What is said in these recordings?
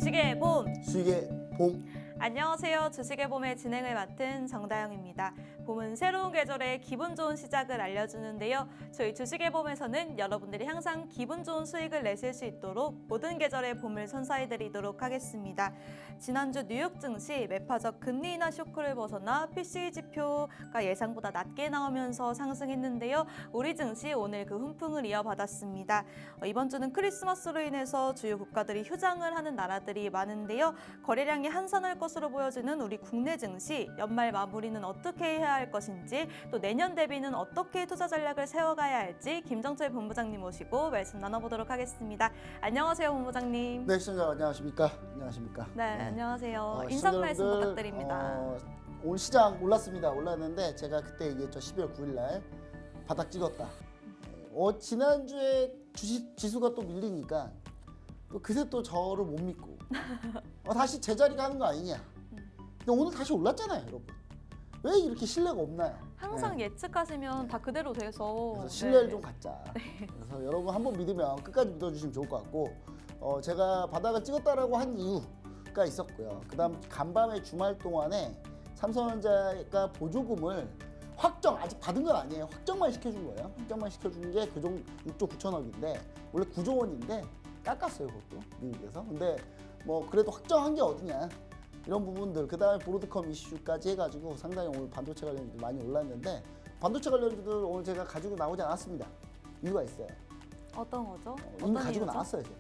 주식의 봄! 수익의 봄. 안녕하세요. 주식의 봄의 진행을 맡은 정다영입니다. 봄은 새로운 계절의 기분 좋은 시작을 알려주는데요. 저희 주식의 봄에서는 여러분들이 항상 기분 좋은 수익을 내실 수 있도록 모든 계절의 봄을 선사해드리도록 하겠습니다. 지난주 뉴욕 증시 매파적 금리 인하 쇼크를 벗어나 PCE 지표가 예상보다 낮게 나오면서 상승했는데요. 우리 증시 오늘 그 훈풍을 이어받았습니다. 이번 주는 크리스마스로 인해서 주요 국가들이 휴장을 하는 나라들이 많은데요. 거래량이 한산할 것으로 보여지는 우리 국내 증시, 연말 마무리는 어떻게 해야 할 것인지, 또 내년 대비는 어떻게 투자 전략을 세워가야 할지 김정철 본부장님 모시고 말씀 나눠보도록 하겠습니다. 안녕하세요, 본부장님. 네, 시청자 안녕하십니까? 안녕하십니까? 네, 안녕하세요. 인사 시청자 말씀 여러분들, 부탁드립니다. 오늘 시장 올랐습니다. 올랐는데 제가 그때 얘기했죠. 12월 9일 날 바닥 찍었다. 지난주에 주식 지수가 또 밀리니까 또 그새 또 저를 못 믿고 다시 제자리 가는 거 아니냐. 근데 오늘 다시 올랐잖아요, 여러분. 왜 이렇게 신뢰가 없나요? 항상 네. 예측하시면 다 그대로 돼서 그래서 신뢰를 좀 갖자. 그래서 여러분 한번 믿으면 끝까지 믿어주시면 좋을 것 같고, 제가 바닥을 찍었다라고 한 이유가 있었고요. 그다음 간밤에 주말 동안에 삼성전자가 보조금을 확정, 아직 받은 건 아니에요. 확정만 시켜준 거예요. 확정만 시켜준 게 그 정도 6조 9천억인데 원래 9조 원인데 깎았어요, 그것도 미국에서. 근데 뭐 그래도 확정한 게 어디냐. 이런 부분들, 그 다음에 브로드컴 이슈까지 해가지고 상당히 오늘 반도체 관련주들 많이 올랐는데, 반도체 관련주들 오늘 제가 가지고 나오지 않았습니다. 이유가 있어요. 어떤 거죠? 이미 어떤 가지고 이유죠? 나왔어요, 제가.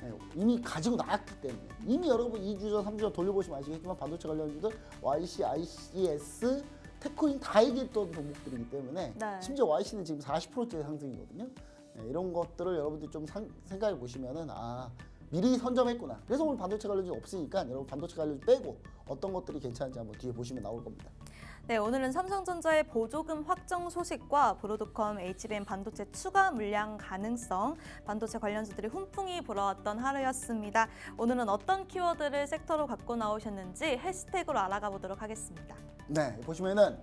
네, 이미 가지고 나왔기 때문에. 이미 여러분 2주 전, 3주 전 돌려보시면 아시겠지만 반도체 관련주들 YC, ICS, 테코인 다 얘기했던 종목들이기 때문에 네. 심지어 YC는 지금 40%째 상승이거든요. 네, 이런 것들을 여러분들이 좀 생각해 보시면은 미리 선점했구나. 그래서 오늘 반도체 관련주 없으니까 여러분 반도체 관련주 빼고 어떤 것들이 괜찮은지 한번 뒤에 보시면 나올 겁니다. 네, 오늘은 삼성전자의 보조금 확정 소식과 브로드컴, HBM 반도체 추가 물량 가능성, 반도체 관련주들이 훈풍이 불어왔던 하루였습니다. 오늘은 어떤 키워드를 섹터로 갖고 나오셨는지 해시태그로 알아가 보도록 하겠습니다. 네, 보시면은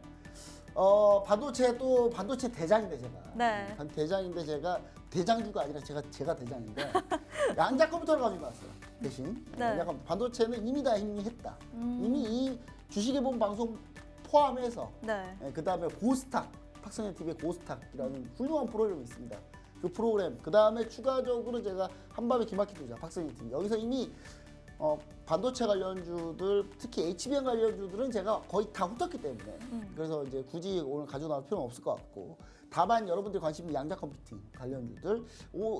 반도체 대장인데 제가. 네. 대장인데 제가 대장주가 아니라 제가 대장인데 양자 컴퓨터를 가지고 왔어요. 대신 네. 약간 반도체는 이미 다 했다. 이미 이 주식에 본 방송 포함해서 네. 그 다음에 고스탁, 탁성현 TV의 고스탁이라는 훌륭한 프로그램이 있습니다. 그 프로그램, 그 다음에 추가적으로 제가 한밤의 기막힌 투자, 박성현 TV 여기서 이미 반도체 관련주들, 특히 HBM 관련주들은 제가 거의 다 훑었기 때문에 그래서 이제 굳이 오늘 가지고 나올 필요는 없을 것 같고, 다만 여러분들이 관심 있는 양자 컴퓨팅 관련주들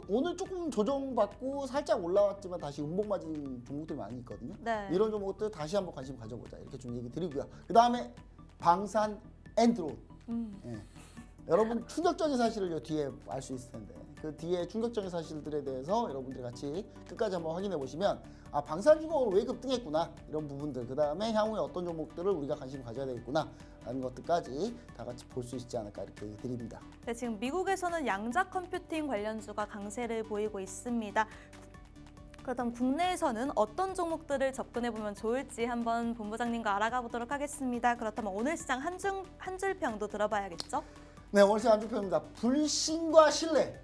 오늘 조금 조정받고 살짝 올라왔지만 다시 음봉 맞은 종목들이 많이 있거든요. 네. 이런 종목들 다시 한번 관심 가져보자 이렇게 좀 얘기 드리고요. 그 다음에 방산 앤드론. 예. 여러분 충격적인 사실을 요 뒤에 알 수 있을 텐데 그 뒤에 충격적인 사실들에 대해서 여러분들이 같이 끝까지 한번 확인해 보시면 방산주가 오늘 왜 급등했구나 이런 부분들, 그 다음에 향후에 어떤 종목들을 우리가 관심 가져야 되겠구나 라는 것들까지 다 같이 볼 수 있지 않을까 이렇게 얘기 드립니다. 네, 지금 미국에서는 양자 컴퓨팅 관련주가 강세를 보이고 있습니다. 그렇다면 국내에서는 어떤 종목들을 접근해 보면 좋을지 한번 본부장님과 알아가 보도록 하겠습니다. 그렇다면 오늘 시장 한 줄평도 들어봐야겠죠? 네, 오늘 시장 안주표입니다. 불신과 신뢰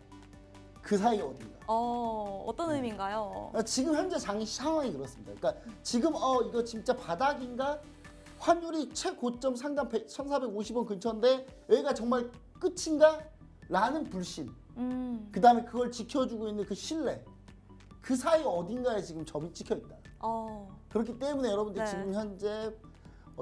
그 사이 어딘가. 어떤 의미인가요? 지금 현재 장이 상황이 그렇습니다. 그러니까 지금 이거 진짜 바닥인가? 환율이 최고점 상단 1,450원 근처인데 여기가 정말 끝인가? 라는 불신. 그 다음에 그걸 지켜주고 있는 그 신뢰. 그 사이 어딘가에 지금 점이 찍혀 있다. 그렇기 때문에 여러분들 네. 지금 현재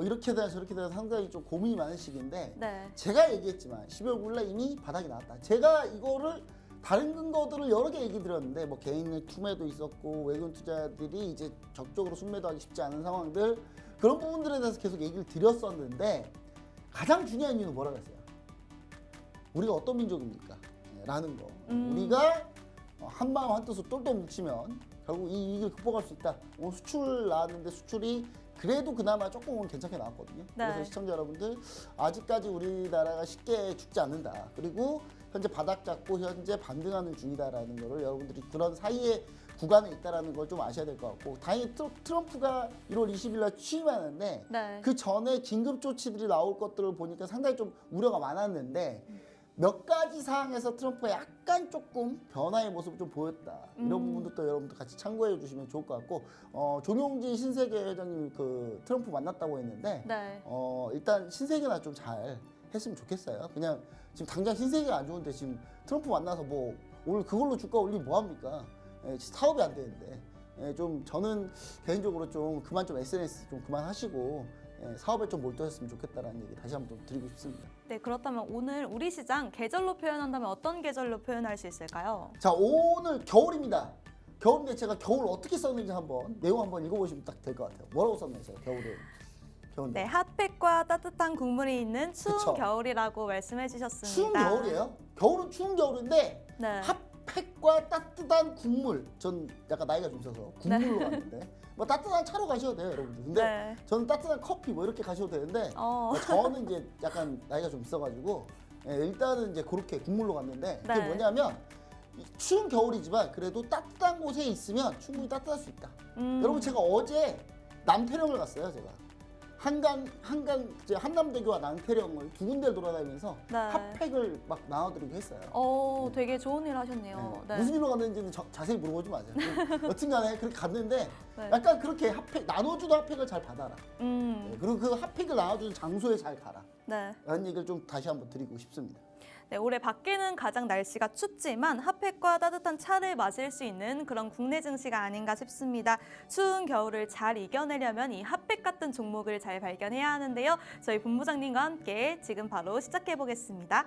이렇게 되나 저렇게 되나 상당히 좀 고민이 많은 시기인데, 네. 제가 얘기했지만 12월 9일날 이미 바닥이 나왔다. 제가 이거를 다른 근거들을 여러 개 얘기 드렸는데 뭐 개인의 투매도 있었고 외국인 투자들이 이제 적극적으로 순매도하기 쉽지 않은 상황들, 그런 부분들에 대해서 계속 얘기를 드렸었는데, 가장 중요한 이유는 뭐라고 했어요? 우리가 어떤 민족입니까? 라는 거. 우리가 한마음 한뜻으로 똘똘 뭉치면 결국 이 위기를 극복할 수 있다. 오늘 수출 나왔는데 수출이 그래도 그나마 조금 오늘 괜찮게 나왔거든요. 네. 그래서 시청자 여러분들 아직까지 우리나라가 쉽게 죽지 않는다. 그리고 현재 바닥 잡고 현재 반등하는 중이다라는 거를 여러분들이 그런 사이에 구간에 있다라는 걸 좀 아셔야 될 것 같고, 다행히 트럼프가 1월 20일 날 취임하는데 네. 그 전에 긴급 조치들이 나올 것들을 보니까 상당히 좀 우려가 많았는데 몇 가지 사항에서 트럼프가 약간 조금 변화의 모습을 좀 보였다. 이런 부분도 또 여러분들 같이 참고해 주시면 좋을 것 같고 종용진 신세계 회장님 그 트럼프 만났다고 했는데 네. 일단 신세계나 좀 잘 했으면 좋겠어요. 그냥 지금 당장 신세계가 안 좋은데 지금 트럼프 만나서 뭐 오늘 그걸로 주가 올리면 뭐 합니까? 사업이 안 되는데 좀 저는 개인적으로 좀 그만 좀 SNS 좀 그만하시고 사업에 좀 몰두했으면 좋겠다라는 얘기 다시 한번 좀 드리고 싶습니다. 네, 그렇다면 오늘 우리 시장 계절로 표현한다면 어떤 계절로 표현할 수 있을까요? 자, 오늘 겨울입니다. 겨울인데 제가 겨울 어떻게 썼는지 한번 내용 한번 읽어보시면 딱 될 것 같아요. 뭐라고 썼나요, 제가 겨울을? 겨울. 네, 핫팩과 따뜻한 국물이 있는 추운 그쵸. 겨울이라고 말씀해 주셨습니다. 추운 겨울이에요. 겨울은 추운 겨울인데 네. 핫팩과 따뜻한 국물. 전 약간 나이가 좀 있어서 국물로 갔는데 뭐 따뜻한 차로 가셔도 돼요, 여러분들. 근데 네. 저는 따뜻한 커피 뭐 이렇게 가셔도 되는데 저는 이제 약간 나이가 좀 있어가지고 일단은 이제 그렇게 국물로 갔는데 그게 네. 뭐냐면 추운 겨울이지만 그래도 따뜻한 곳에 있으면 충분히 따뜻할 수 있다. 여러분 제가 어제 남태령을 갔어요, 제가. 한남대교와 남태령을 두 군데를 돌아다니면서 네. 핫팩을 막 나눠드리고 했어요. 되게 좋은 일 하셨네요. 네. 무슨 일로 갔는지는 자세히 물어보지 마세요. 여튼간에 그렇게 갔는데 네. 약간 그렇게 핫팩 나눠주는 핫팩을 잘 받아라. 그리고 그 핫팩을 나눠주는 장소에 잘 가라. 네. 라는 얘기를 좀 다시 한번 드리고 싶습니다. 네, 올해 밖에는 가장 날씨가 춥지만 핫팩과 따뜻한 차를 마실 수 있는 그런 국내 증시가 아닌가 싶습니다. 추운 겨울을 잘 이겨내려면 이 핫팩 같은 종목을 잘 발견해야 하는데요. 저희 본부장님과 함께 지금 바로 시작해 보겠습니다.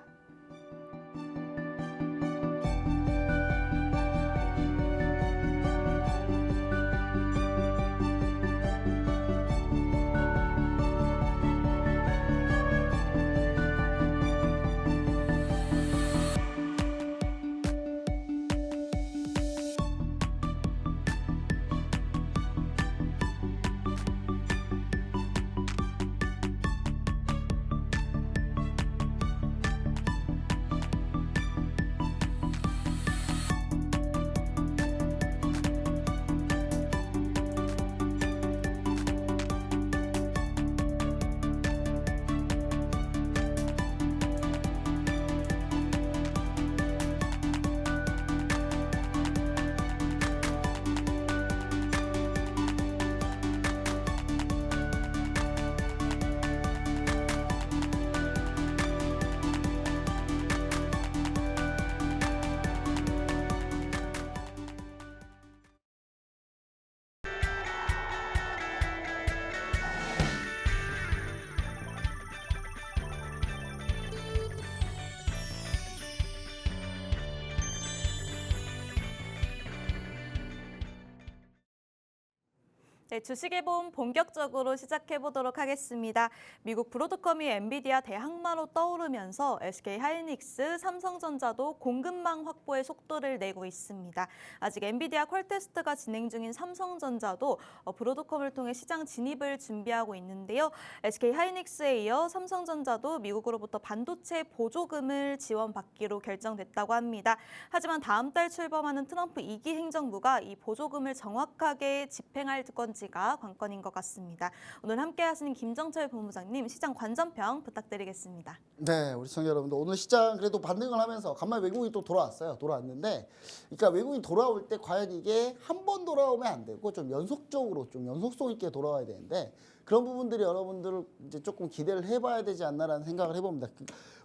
네, 주식의 봄 본격적으로 시작해 보도록 하겠습니다. 미국 브로드컴이 엔비디아 대항마로 떠오르면서 SK 하이닉스, 삼성전자도 공급망 확보의 속도를 내고 있습니다. 아직 엔비디아 퀄 테스트가 진행 중인 삼성전자도 브로드컴을 통해 시장 진입을 준비하고 있는데요. SK 하이닉스에 이어 삼성전자도 미국으로부터 반도체 보조금을 지원받기로 결정됐다고 합니다. 하지만 다음 달 출범하는 트럼프 2기 행정부가 이 보조금을 정확하게 집행할 건지가 관건인 것 같습니다. 오늘 함께 하시는 김정철 본부장님 시장 관전평 부탁드리겠습니다. 네, 우리 시청자 여러분들 오늘 시장 그래도 반등을 하면서 간만에 외국인이 또 돌아왔어요. 돌아왔는데 그러니까 외국인 돌아올 때 과연 이게 한 번 돌아오면 안 되고 좀 연속적으로 좀 연속성 있게 돌아와야 되는데 그런 부분들이 여러분들 이제 조금 기대를 해봐야 되지 않나라는 생각을 해봅니다.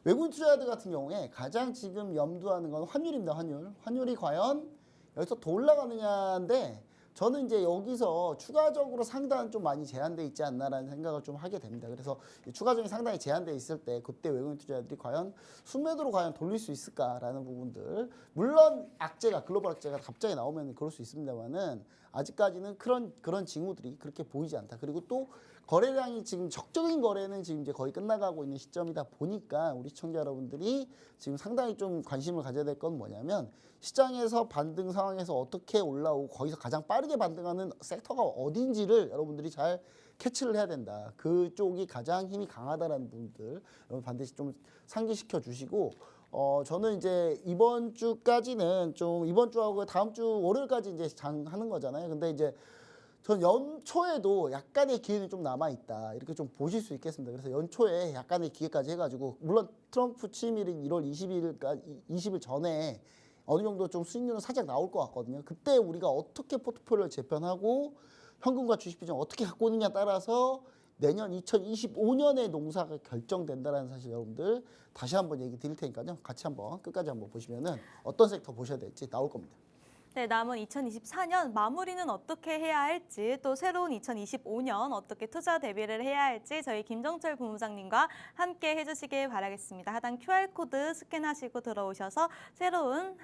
외국인 투자자들 같은 경우에 가장 지금 염두하는 건 환율입니다. 환율이 과연 여기서 더 올라가느냐인데 저는 이제 여기서 추가적으로 상당히 좀 많이 제한돼 있지 않나라는 생각을 좀 하게 됩니다. 그래서 추가적인 상당히 제한돼 있을 때 그때 외국인 투자자들이 과연 순매도로 과연 돌릴 수 있을까라는 부분들 물론 글로벌 악재가 갑자기 나오면 그럴 수 있습니다만은 아직까지는 그런 징후들이 그렇게 보이지 않다. 그리고 또 거래량이 지금 적정인 거래는 지금 이제 거의 끝나가고 있는 시점이다 보니까 우리 시청자 여러분들이 지금 상당히 좀 관심을 가져야 될 건 뭐냐면 시장에서 반등 상황에서 어떻게 올라오고 거기서 가장 빠르게 반등하는 섹터가 어딘지를 여러분들이 잘 캐치를 해야 된다. 그쪽이 가장 힘이 강하다라는 부분들 여러분 반드시 좀 상기시켜 주시고 저는 이제 이번 주까지는 좀 이번 주하고 다음 주 월요일까지 이제 장 하는 거잖아요. 근데 이제 전 연초에도 약간의 기회는 좀 남아있다. 이렇게 좀 보실 수 있겠습니다. 그래서 연초에 약간의 기회까지 해가지고, 물론 트럼프 취임일인 1월 20일 전에 어느 정도 좀 수익률은 살짝 나올 것 같거든요. 그때 우리가 어떻게 포트폴리오를 재편하고 현금과 주식 비중 어떻게 갖고 있느냐에 따라서 내년 2025년의 농사가 결정된다는 사실 여러분들 다시 한번 얘기 드릴 테니까요. 같이 한번 끝까지 한번 보시면은 어떤 섹터 보셔야 될지 나올 겁니다. 네, 남은 2024년 마무리는 어떻게 해야 할지, 또 새로운 2025년 어떻게 투자 대비를 해야 할지 저희 김정철 본부장님과 함께 해주시길 바라겠습니다. 하단 QR코드 스캔하시고 들어오셔서 새로운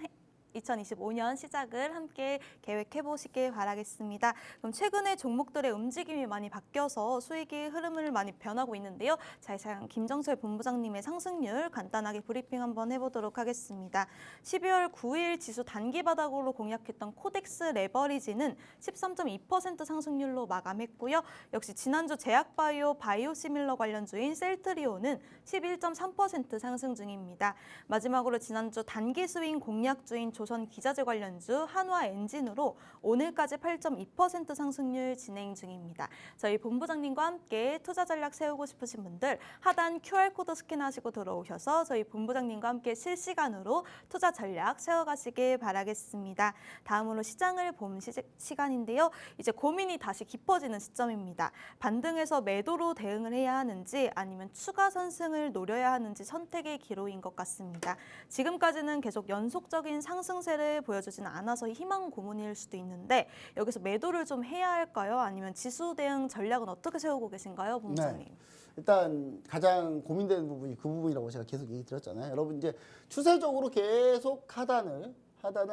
2025년 시작을 함께 계획해 보시길 바라겠습니다. 그럼 최근에 종목들의 움직임이 많이 바뀌어서 수익의 흐름을 많이 변하고 있는데요. 자세한 김정철 본부장님의 상승률 간단하게 브리핑 한번 해보도록 하겠습니다. 12월 9일 지수 단기 바닥으로 공략했던 코덱스 레버리지는 13.2% 상승률로 마감했고요. 역시 지난주 제약바이오 바이오시밀러 관련주인 셀트리온은 11.3% 상승 중입니다. 마지막으로 지난주 단기 스윙 공략주인 조선 기자재 관련주 한화엔진으로 오늘까지 8.2% 상승률 진행 중입니다. 저희 본부장님과 함께 투자 전략 세우고 싶으신 분들 하단 QR코드 스캔하시고 들어오셔서 저희 본부장님과 함께 실시간으로 투자 전략 세워가시길 바라겠습니다. 다음으로 시장을 본 시간인데요. 이제 고민이 다시 깊어지는 시점입니다. 반등해서 매도로 대응을 해야 하는지 아니면 추가 선승을 노려야 하는지 선택의 기로인 것 같습니다. 지금까지는 계속 연속적인 상승세를 보여주지는 않아서 희망 고문일 수도 있는데 여기서 매도를 좀 해야 할까요? 아니면 지수 대응 전략은 어떻게 세우고 계신가요, 본부장님? 네. 일단 가장 고민되는 부분이 그 부분이라고 제가 계속 얘기 드렸잖아요. 여러분 이제 추세적으로 계속 하단을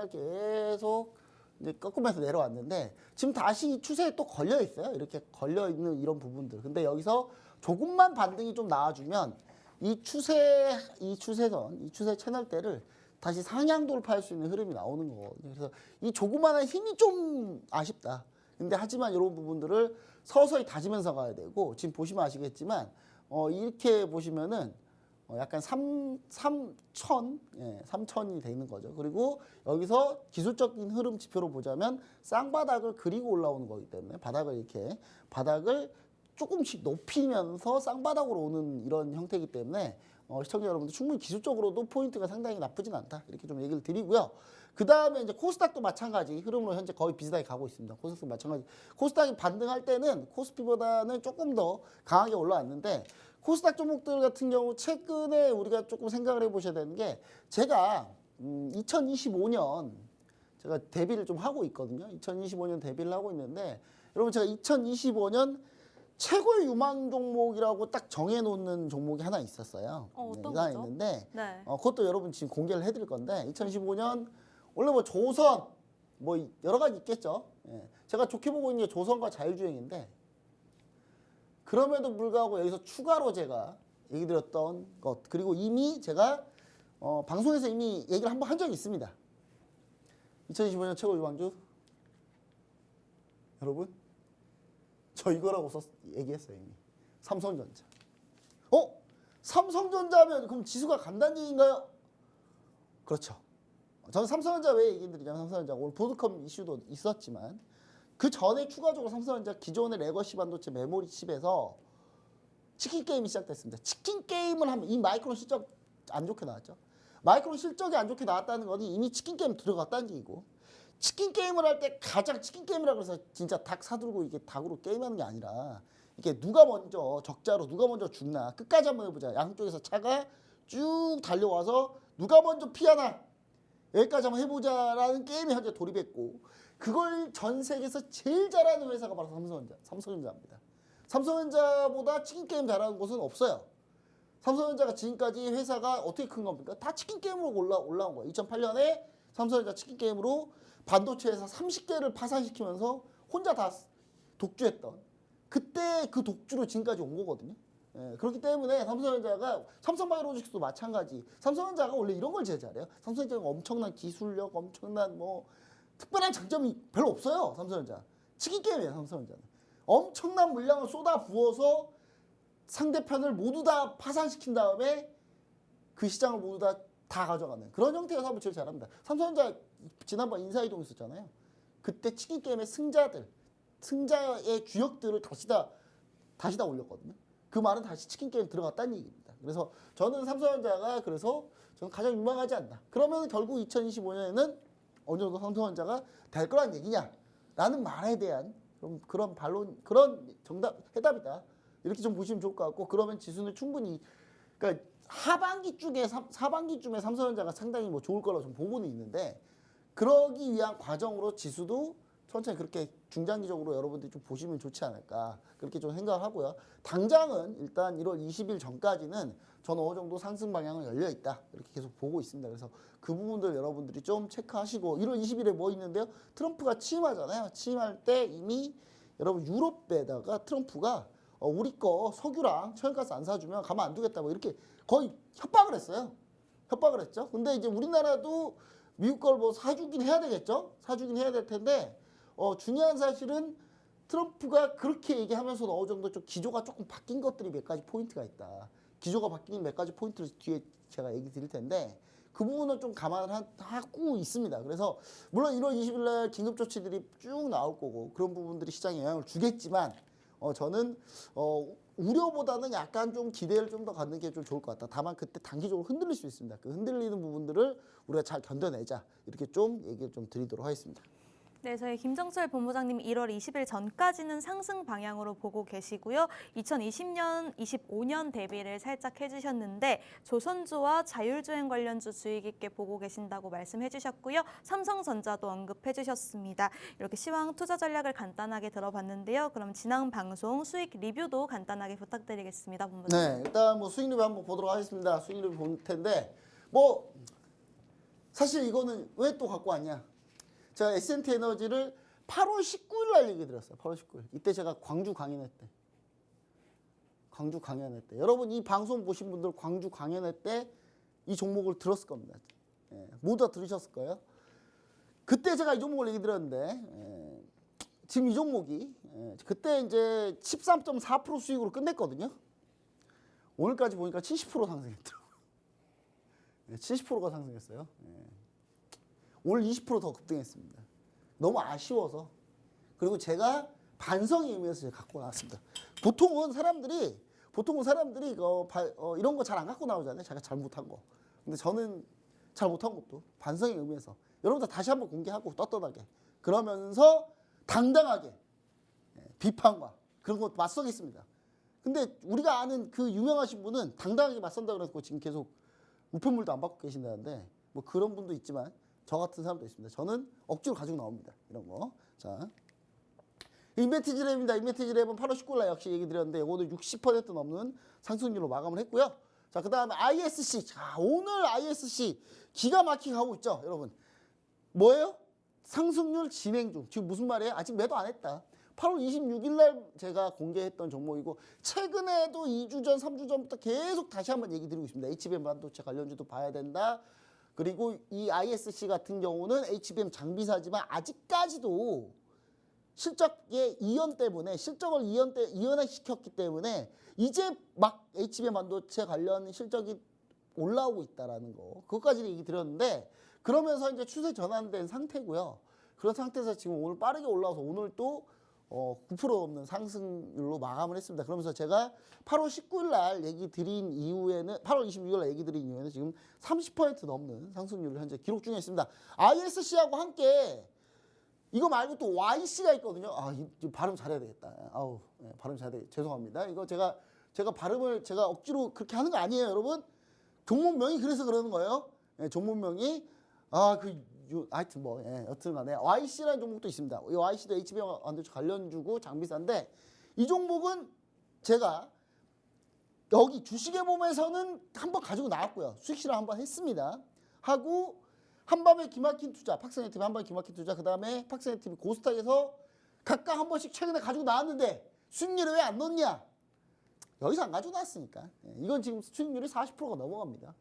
계속 이제 꺾으면서 내려왔는데 지금 다시 추세에 또 걸려 있어요. 이렇게 걸려 있는 이런 부분들. 근데 여기서 조금만 반등이 좀 나와주면 이 추세 채널대를 다시 상향 돌파할 수 있는 흐름이 나오는 거거든요. 그래서 이 조그마한 힘이 좀 아쉽다. 근데 하지만 이런 부분들을 서서히 다지면서 가야 되고 지금 보시면 아시겠지만 이렇게 보시면은 약간 3천이 돼 있는 거죠. 그리고 여기서 기술적인 흐름 지표로 보자면 쌍바닥을 그리고 올라오는 거기 때문에 바닥을 조금씩 높이면서 쌍바닥으로 오는 이런 형태이기 때문에 시청자 여러분들 충분히 기술적으로도 포인트가 상당히 나쁘진 않다. 이렇게 좀 얘기를 드리고요. 그 다음에 이제 코스닥도 마찬가지 흐름으로 현재 거의 비슷하게 가고 있습니다. 코스닥도 마찬가지. 코스닥이 반등할 때는 코스피보다는 조금 더 강하게 올라왔는데 코스닥 종목들 같은 경우 최근에 우리가 조금 생각을 해보셔야 되는 게 제가 2025년 제가 대비를 좀 하고 있거든요. 2025년 대비를 하고 있는데 여러분 제가 2025년 최고의 유망 종목이라고 딱 정해놓는 종목이 하나 있었어요. 어떤 하나 거죠? 있는데 네. 그것도 여러분 지금 공개를 해드릴 건데 2025년 원래 뭐 조선 뭐 여러 가지 있겠죠. 제가 좋게 보고 있는 게 조선과 자율주행인데 그럼에도 불구하고 여기서 추가로 제가 얘기 드렸던 것 그리고 이미 제가 방송에서 이미 얘기를 한번 한 적이 있습니다. 2025년 최고 유망주 여러분 저 이거라고 얘기했어요 이미. 삼성전자. 삼성전자면 그럼 지수가 간다는 얘기인가요? 그렇죠. 저는 삼성전자 왜 얘기드리냐면 삼성전자 오늘 보드컴 이슈도 있었지만 그 전에 추가적으로 삼성전자 기존의 레거시 반도체 메모리 칩에서 치킨 게임이 시작됐습니다. 치킨 게임을 하면 이 마이크론 실적 안 좋게 나왔죠. 마이크론 실적이 안 좋게 나왔다는 건 이미 치킨 게임 들어갔다는 얘기고 치킨 게임을 할 때 가장 치킨 게임이라고 해서 진짜 닭 사들고 이게 닭으로 게임하는 게 아니라 이게 누가 먼저 적자로 누가 먼저 죽나 끝까지 한번 해보자. 양쪽에서 차가 쭉 달려와서 누가 먼저 피하나 여기까지 한번 해보자라는 게임에 현재 돌입했고 그걸 전 세계에서 제일 잘하는 회사가 바로 삼성전자입니다. 삼성전자보다 치킨 게임 잘하는 곳은 없어요. 삼성전자가 지금까지 회사가 어떻게 큰 겁니까? 다 치킨 게임으로 올라온 거예요. 2008년에 삼성전자 치킨 게임으로 반도체 회사 30개를 파산시키면서 혼자 다 독주했던 그때 그 독주로 지금까지 온 거거든요. 그렇기 때문에 삼성전자가 삼성바이오로직스도 마찬가지. 삼성전자가 원래 이런 걸 제일 잘해요. 삼성전자가 엄청난 기술력, 엄청난 뭐 특별한 장점이 별로 없어요. 삼성전자. 치킨 게임이에요. 삼성전자는. 엄청난 물량을 쏟아 부어서 상대편을 모두 다 파산시킨 다음에 그 시장을 모두 다 가져가는 그런 형태의 사업을 제일 잘합니다. 삼성전자 지난번 인사이동 있었잖아요. 그때 치킨 게임의 승자들 승자의 주역들을 다시 다 올렸거든요. 그 말은 다시 치킨 게임 들어갔다는 얘기입니다. 그래서 저는 삼성전자가 그래서 저는 가장 유망하지 않나. 그러면 결국 2025년에는 어느 정도 삼성전자가 될 거란 얘기냐라는 말에 대한 그런 반론, 그런 해답이다. 이렇게 좀 보시면 좋을 것 같고, 그러면 지수는 충분히, 그러니까 하반기쯤에 삼성전자가 상당히 뭐 좋을 거라고 좀 보고는 있는데, 그러기 위한 과정으로 지수도 천천히 그렇게 중장기적으로 여러분들이 좀 보시면 좋지 않을까, 그렇게 좀 생각을 하고요. 당장은 일단 1월 20일 전까지는 저는 어느 정도 상승 방향은 열려 있다, 이렇게 계속 보고 있습니다. 그래서 그 부분들 여러분들이 좀 체크하시고, 1월 20일에 뭐 있는데요? 트럼프가 취임하잖아요. 취임할 때 이미 여러분 유럽에다가 트럼프가 우리 거 석유랑 천연가스 안 사주면 가만 안 두겠다, 뭐 이렇게 거의 협박을 했어요. 협박을 했죠. 근데 이제 우리나라도 미국 걸 뭐 사주긴 해야 되겠죠. 사주긴 해야 될 텐데, 중요한 사실은 트럼프가 그렇게 얘기하면서 어느 정도 좀 기조가 조금 바뀐 것들이 몇 가지 포인트가 있다. 기조가 바뀐 몇 가지 포인트를 뒤에 제가 얘기 드릴 텐데, 그 부분은 좀 감안하고 있습니다. 그래서 물론 1월 20일 날 긴급 조치들이 쭉 나올 거고, 그런 부분들이 시장에 영향을 주겠지만, 저는 우려보다는 약간 좀 기대를 좀 더 갖는 게 좀 좋을 것 같다. 다만 그때 단기적으로 흔들릴 수 있습니다. 그 흔들리는 부분들을 우리가 잘 견뎌내자, 이렇게 좀 얘기를 좀 드리도록 하겠습니다. 네, 저희 김정철 본부장님 1월 20일 전까지는 상승 방향으로 보고 계시고요. 2020년, 25년 대비를 살짝 해주셨는데, 조선주와 자율주행 관련주 주의 깊게 보고 계신다고 말씀해 주셨고요. 삼성전자도 언급해 주셨습니다. 이렇게 시황 투자 전략을 간단하게 들어봤는데요. 그럼 지난 방송 수익 리뷰도 간단하게 부탁드리겠습니다, 본부장님. 네, 일단 뭐 수익 리뷰 한번 보도록 하겠습니다. 수익 리뷰 볼 텐데, 뭐 사실 이거는 왜 또 갖고 왔냐? 제가 S&T 에너지를 8월 19일 날 얘기 드렸어요. 8월 19일. 이때 제가 광주 강연회 때. 여러분 이 방송 보신 분들 광주 강연회 때 이 종목을 들었을 겁니다. 모두 다 들으셨을 거예요. 그때 제가 이 종목을 얘기 드렸는데, 지금 이 종목이 그때 이제 13.4% 수익으로 끝냈거든요. 오늘까지 보니까 70% 상승했더라고요. 70%가 상승했어요. 오늘 20% 더 급등했습니다. 너무 아쉬워서. 그리고 제가 반성의 의미에서 제가 갖고 나왔습니다. 보통은 사람들이 이런 거 잘 안 갖고 나오잖아요. 자기가 잘못한 거. 근데 저는 잘못한 것도 반성의 의미에서 여러분들 다시 한번 공개하고 떳떳하게, 그러면서 당당하게 비판과 그런 것 맞서겠습니다. 근데 우리가 아는 그 유명하신 분은 당당하게 맞선다 그래서 지금 계속 우편물도 안 받고 계신다는데, 뭐 그런 분도 있지만 저 같은 사람도 있습니다. 저는 억지로 가지고 나옵니다. 이런 거. 자, 인벤티지랩입니다. 인벤티지랩은 8월 19일 날 역시 얘기 드렸는데, 오늘 60% 넘는 상승률로 마감을 했고요. 자, 그 다음에 ISC. 자, 오늘 ISC 기가 막히게 가고 있죠, 여러분. 뭐예요? 상승률 진행 중. 지금 무슨 말이에요? 아직 매도 안 했다. 8월 26일 날 제가 공개했던 종목이고, 최근에도 2주 전, 3주 전부터 계속 다시 한번 얘기 드리고 있습니다. HBM 반도체 관련주도 봐야 된다. 그리고 이 ISC 같은 경우는 HBM 장비사지만 아직까지도 실적의 이연 때문에, 실적을 이연화시켰기 때문에 이제 막 HBM 반도체 관련 실적이 올라오고 있다라는 거, 그것까지 얘기 드렸는데, 그러면서 이제 추세 전환된 상태고요. 그런 상태에서 지금 오늘 빠르게 올라와서 오늘 또 9% 넘는 상승률로 마감을 했습니다. 그러면서 제가 8월 19일 날 얘기 드린 이후에는, 8월 26일 날 얘기 드린 이후에는 지금 30% 넘는 상승률을 현재 기록 중에 있습니다. ISC하고 함께 이거 말고 또 YC가 있거든요. 이 발음 잘해야 되겠다. 발음 잘해야 되겠다. 죄송합니다. 이거 제가 발음을 제가 억지로 그렇게 하는 거 아니에요, 여러분. 종목명이 그래서 그러는 거예요. 종목명이 하여튼 뭐 여튼 간에 YC라는 종목도 있습니다. 이 YC도 HBM 반도체 관련주고 장비사인데, 이 종목은 제가 여기 주식에 보면서는 한번 가지고 나왔고요. 수익 실험 한번 했습니다. 하고 한밤에 기막힌 투자, 팍스네 TV 한밤에 기막힌 투자, 그 다음에 팍스네 TV 고스탁에서 각각 한 번씩 최근에 가지고 나왔는데 수익률을 왜 안 넣냐? 여기서 안 가지고 나왔으니까. 이건 지금 수익률이 40%가 넘어갑니다.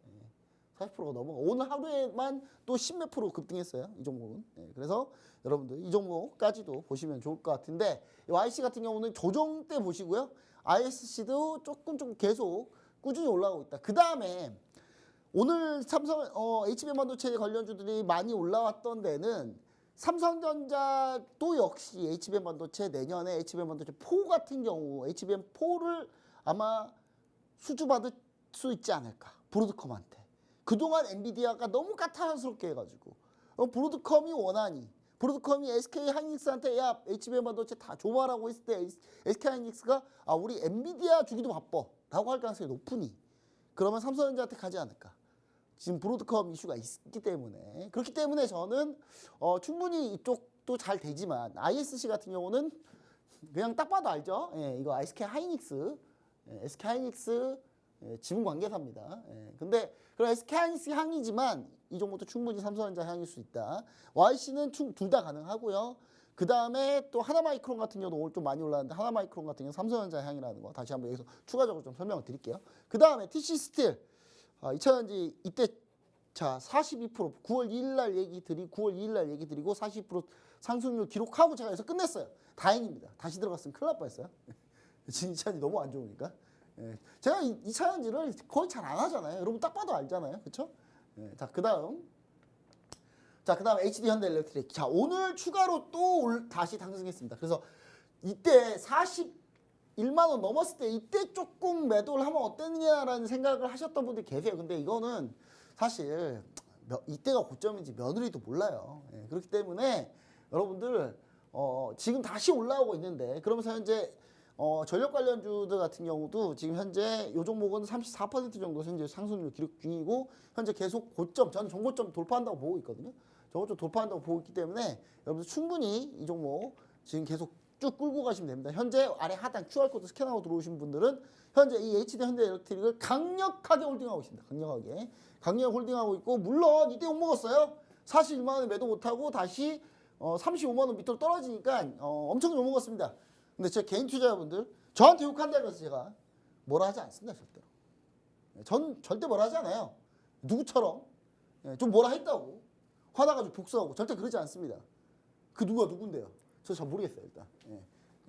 40%가 넘어가. 오늘 하루에만 또 10몇 프로 급등했어요, 이 종목은. 그래서 여러분들 이 종목까지도 보시면 좋을 것 같은데, YC 같은 경우는 조정 때 보시고요. ISC도 조금 계속 꾸준히 올라가고 있다. 그 다음에 오늘 삼성 HBM 반도체 관련주들이 많이 올라왔던 데는 삼성전자 또 역시 HBM 반도체 내년에 HBM 반도체 4 같은 경우 HBM 4를 아마 수주받을 수 있지 않을까. 브로드컴한테. 그동안 엔비디아가 너무 까탈스럽게 해가지고 브로드컴이 원하니 브로드컴이 SK 하이닉스한테 야 HBM 반도체 다 줘봐라고 했을 때 SK 하이닉스가 아 우리 엔비디아 주기도 바빠 라고 할 가능성이 높으니 그러면 삼성전자한테 가지 않을까. 지금 브로드컴 이슈가 있기 때문에 그렇기 때문에 저는 충분히 이쪽도 잘 되지만 ISC 같은 경우는 그냥 딱 봐도 알죠. 예, 이거 SK 하이닉스 SK 하이닉스 지분 관계사입니다. 근데 그런 SK 하이닉스 향이지만 이 종목도 충분히 삼성전자 향일 수 있다. YC는 둘 다 가능하고요. 그 다음에 또 하나마이크론 같은 경우도 오늘 좀 많이 올랐는데 하나마이크론 같은 경우 삼성전자 향이라는 거 다시 한번 여기서 추가적으로 좀 설명을 드릴게요. 그 다음에 TC 스틸 2차전지 이때 자 42% 9월 2일 날 얘기 드리고 9월 2일 날 얘기 드리고 40% 상승률 기록하고 제가 여기서 끝냈어요. 다행입니다. 다시 들어갔으면 큰일 날 뻔했어요. 지금 2차전지 너무 안 좋으니까. 예. 제가 2차전지를 거의 잘 안 하잖아요. 여러분 딱 봐도 알잖아요. 그렇죠? 예. 자, 그다음 HD 현대일렉트릭. 자, 오늘 추가로 또 다시 상승했습니다. 그래서 이때 41만 원 넘었을 때 이때 조금 매도를 하면 어땠냐라는 생각을 하셨던 분들이 계세요. 근데 이거는 사실 이때가 고점인지 며느리도 몰라요. 예, 그렇기 때문에 여러분들 지금 다시 올라오고 있는데 그러면서 현재 전력 관련주들 같은 경우도 지금 현재 요 종목은 34% 정도 현재 상승률 기록 중이고 현재 계속 고점, 저는 정고점 돌파한다고 보고 있거든요. 정고점 돌파한다고 보고 있기 때문에 여러분들 충분히 이 종목 지금 계속 쭉 끌고 가시면 됩니다. 현재 아래 하단 QR코드 스캔하고 들어오신 분들은 현재 이 HD 현대일렉트릭을 강력하게 홀딩하고 있습니다. 강력하게 홀딩하고 있고 물론 이때 욕먹었어요. 41만 원에 매도 못하고 다시 35만 원 밑으로 떨어지니까 엄청 욕먹었습니다. 근데 제 개인 투자자분들 저한테 욕한다면서 제가 뭐라 하지 않습니다. 절대로. 전 절대 뭐라 하지 않아요. 누구처럼 좀 뭐라 했다고 화나가지고 복수하고 절대 그러지 않습니다. 그 누가 누군데요? 저 잘 모르겠어요 일단.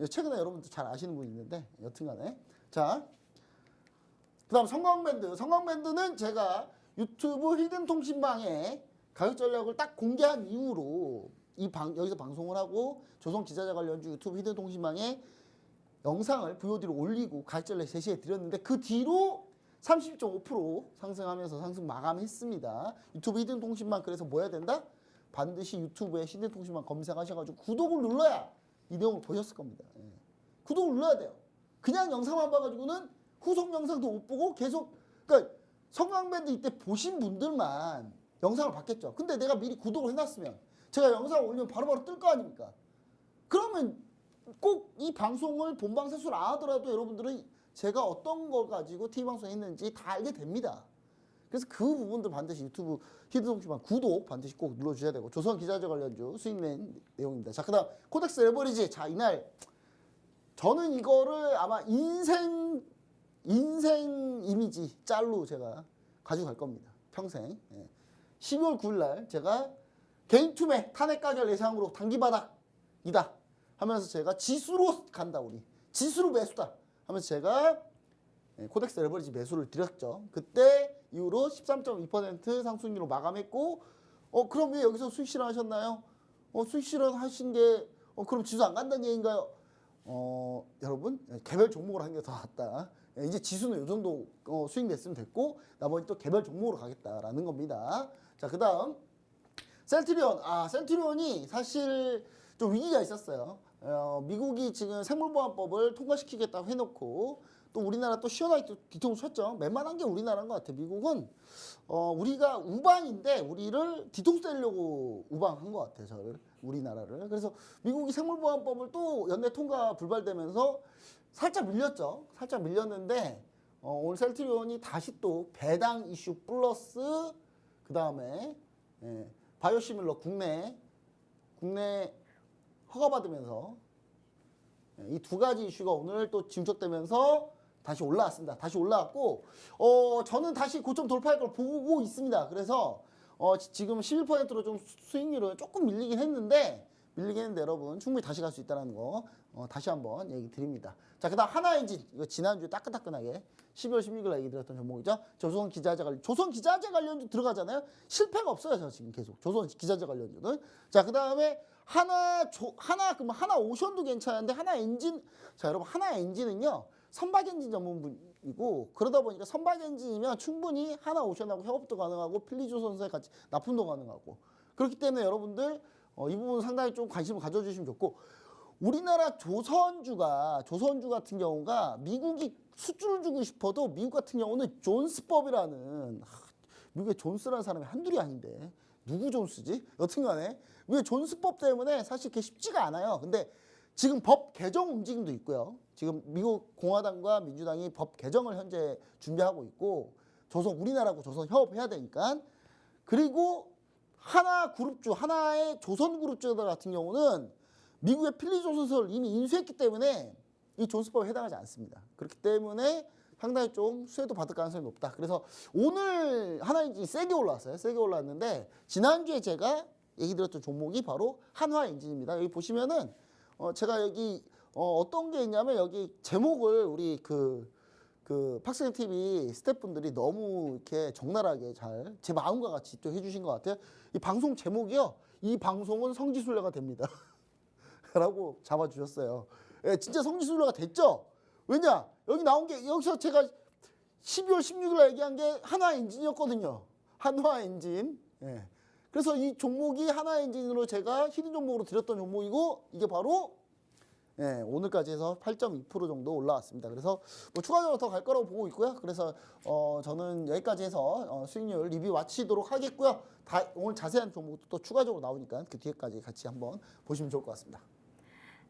최근에 여러분들 잘 아시는 분이 있는데 여튼간에 자 그다음 성광밴드는 제가 유튜브 히든통신방에 가격 전략을 딱 공개한 이후로 여기서 방송을 하고 조선기자재 관련주 유튜브 히든통신방에 영상을 VOD로 올리고 가격 전략 제시해 드렸는데 그 뒤로 30.5% 상승하면서 상승 마감했습니다. 유튜브 히든통신방 그래서 뭐 해야 된다? 반드시 유튜브에 히든통신방 검색하셔가지고 구독을 눌러야 이 내용을 보셨을 겁니다. 구독을 눌러야 돼요. 그냥 영상만 봐가지고는 후속 영상도 못 보고 계속 그러니까 성광밴드 이때 보신 분들만 영상을 봤겠죠. 근데 내가 미리 구독을 해놨으면 제가 영상을 올리면 바로바로 뜰 거 아닙니까? 그러면 꼭 이 방송을 본방사수를 안 하더라도 여러분들은 제가 어떤 걸 가지고 TV방송 했는지 다 알게 됩니다. 그래서 그 부분들 반드시 유튜브 히든통신방 구독 반드시 꼭 눌러주셔야 되고 조선기자재 관련주 수익 낸 내용입니다. 자, 그 다음 코덱스 레버리지. 자, 이날 저는 이거를 아마 인생 이미지 짤로 제가 가지고 갈 겁니다. 평생. 12월 9일 날 제가 개인 투매 탄핵 가격 예상으로 단기바닥이다 하면서 제가 지수로 간다 우리. 지수로 매수다 하면서 제가 코덱스 레버리지 매수를 드렸죠. 그때 이후로 13.2% 상승률로 마감했고 그럼 왜 여기서 수익 실현하셨나요? 수익 실현하신 게 그럼 지수 안 간다는 얘기인가요? 여러분 개별 종목으로 하는 게 더 낫다. 이제 지수는 이 정도 수익 냈으면 됐고 나머지 또 개별 종목으로 가겠다라는 겁니다. 자, 그 다음 셀트리온. 셀트리온이 사실 좀 위기가 있었어요. 미국이 지금 생물보안법을 통과시키겠다고 해놓고 또 우리나라 또 시원하게 또 뒤통수 쳤죠. 웬만한 게 우리나라인 것 같아요. 미국은 우리가 우방인데 우리를 뒤통수 때리려고 우방한 것 같아요. 저를 우리나라를. 그래서 미국이 생물보안법을 또 연내 통과 불발되면서 살짝 밀렸죠. 살짝 밀렸는데 오늘 셀트리온이 다시 또 배당 이슈 플러스 그 다음에 바이오시밀러 국내 허가받으면서 이 두 가지 이슈가 오늘 또 진척되면서 다시 올라왔습니다. 다시 올라왔고 저는 다시 고점 돌파할 걸 보고 있습니다. 그래서 지금 11%로 좀 수익률은 조금 밀리긴 했는데 밀리겠는데 여러분 충분히 다시 갈 수 있다는 거 다시 한번 얘기 드립니다. 자, 그다음 하나엔진 이거 지난주에 따끈따끈하게 12월 16일 날 얘기 드렸던 종목이죠. 조선 기자재 관련주 들어가잖아요. 실패가 없어요. 저 지금 계속 조선 기자재 관련주는. 자, 그다음에 하나 오션도 괜찮은데 하나 엔진. 자, 여러분 하나 엔진은요. 선박 엔진 전문이고 그러다 보니까 선박 엔진이면 충분히 하나 오션하고 협업도 가능하고 필리조선사에 같이 납품도 가능하고 그렇기 때문에 여러분들 이 부분 상당히 좀 관심을 가져주시면 좋고 우리나라 조선주 같은 경우가 미국이 수주를 주고 싶어도 미국 같은 경우는 존스법이라는 미국에 존스라는 사람이 한둘이 아닌데 누구 존스지? 여튼간에 왜 존스법 때문에 사실 그게 쉽지가 않아요. 근데 지금 법 개정 움직임도 있고요. 지금 미국 공화당과 민주당이 법 개정을 현재 준비하고 있고 우리나라하고 조선 협업해야 되니까 그리고 하나의 조선그룹주 같은 경우는 미국의 필리조선사를 이미 인수했기 때문에 이 존스법에 해당하지 않습니다. 그렇기 때문에 상당히 좀 수혜도 받을 가능성이 높다. 그래서 오늘 하나엔진이 세게 올라왔어요. 세게 올라왔는데 지난주에 제가 얘기 드렸던 종목이 바로 한화엔진입니다. 여기 보시면은 제가 여기 어떤 게 있냐면 여기 제목을 우리 그 팍스앤 TV 스태프분들이 너무 이렇게 적나라하게 잘 제 마음과 같이 또 해주신 것 같아요. 이 방송 제목이요. 이 방송은 성지순례가 됩니다. 라고 잡아주셨어요. 예, 진짜 성지순례가 됐죠? 왜냐? 여기 나온 게 여기서 제가 12월 16일 날 얘기한 게 한화엔진이었거든요. 한화엔진. 예. 그래서 이 종목이 한화엔진으로 제가 히든 종목으로 드렸던 종목이고 이게 바로 오늘까지 해서 8.2% 정도 올라왔습니다. 그래서 뭐 추가적으로 더 갈 거라고 보고 있고요. 그래서 저는 여기까지 해서 수익률 리뷰 마치도록 하겠고요. 오늘 자세한 종목도 또 추가적으로 나오니까 그 뒤에까지 같이 한번 보시면 좋을 것 같습니다.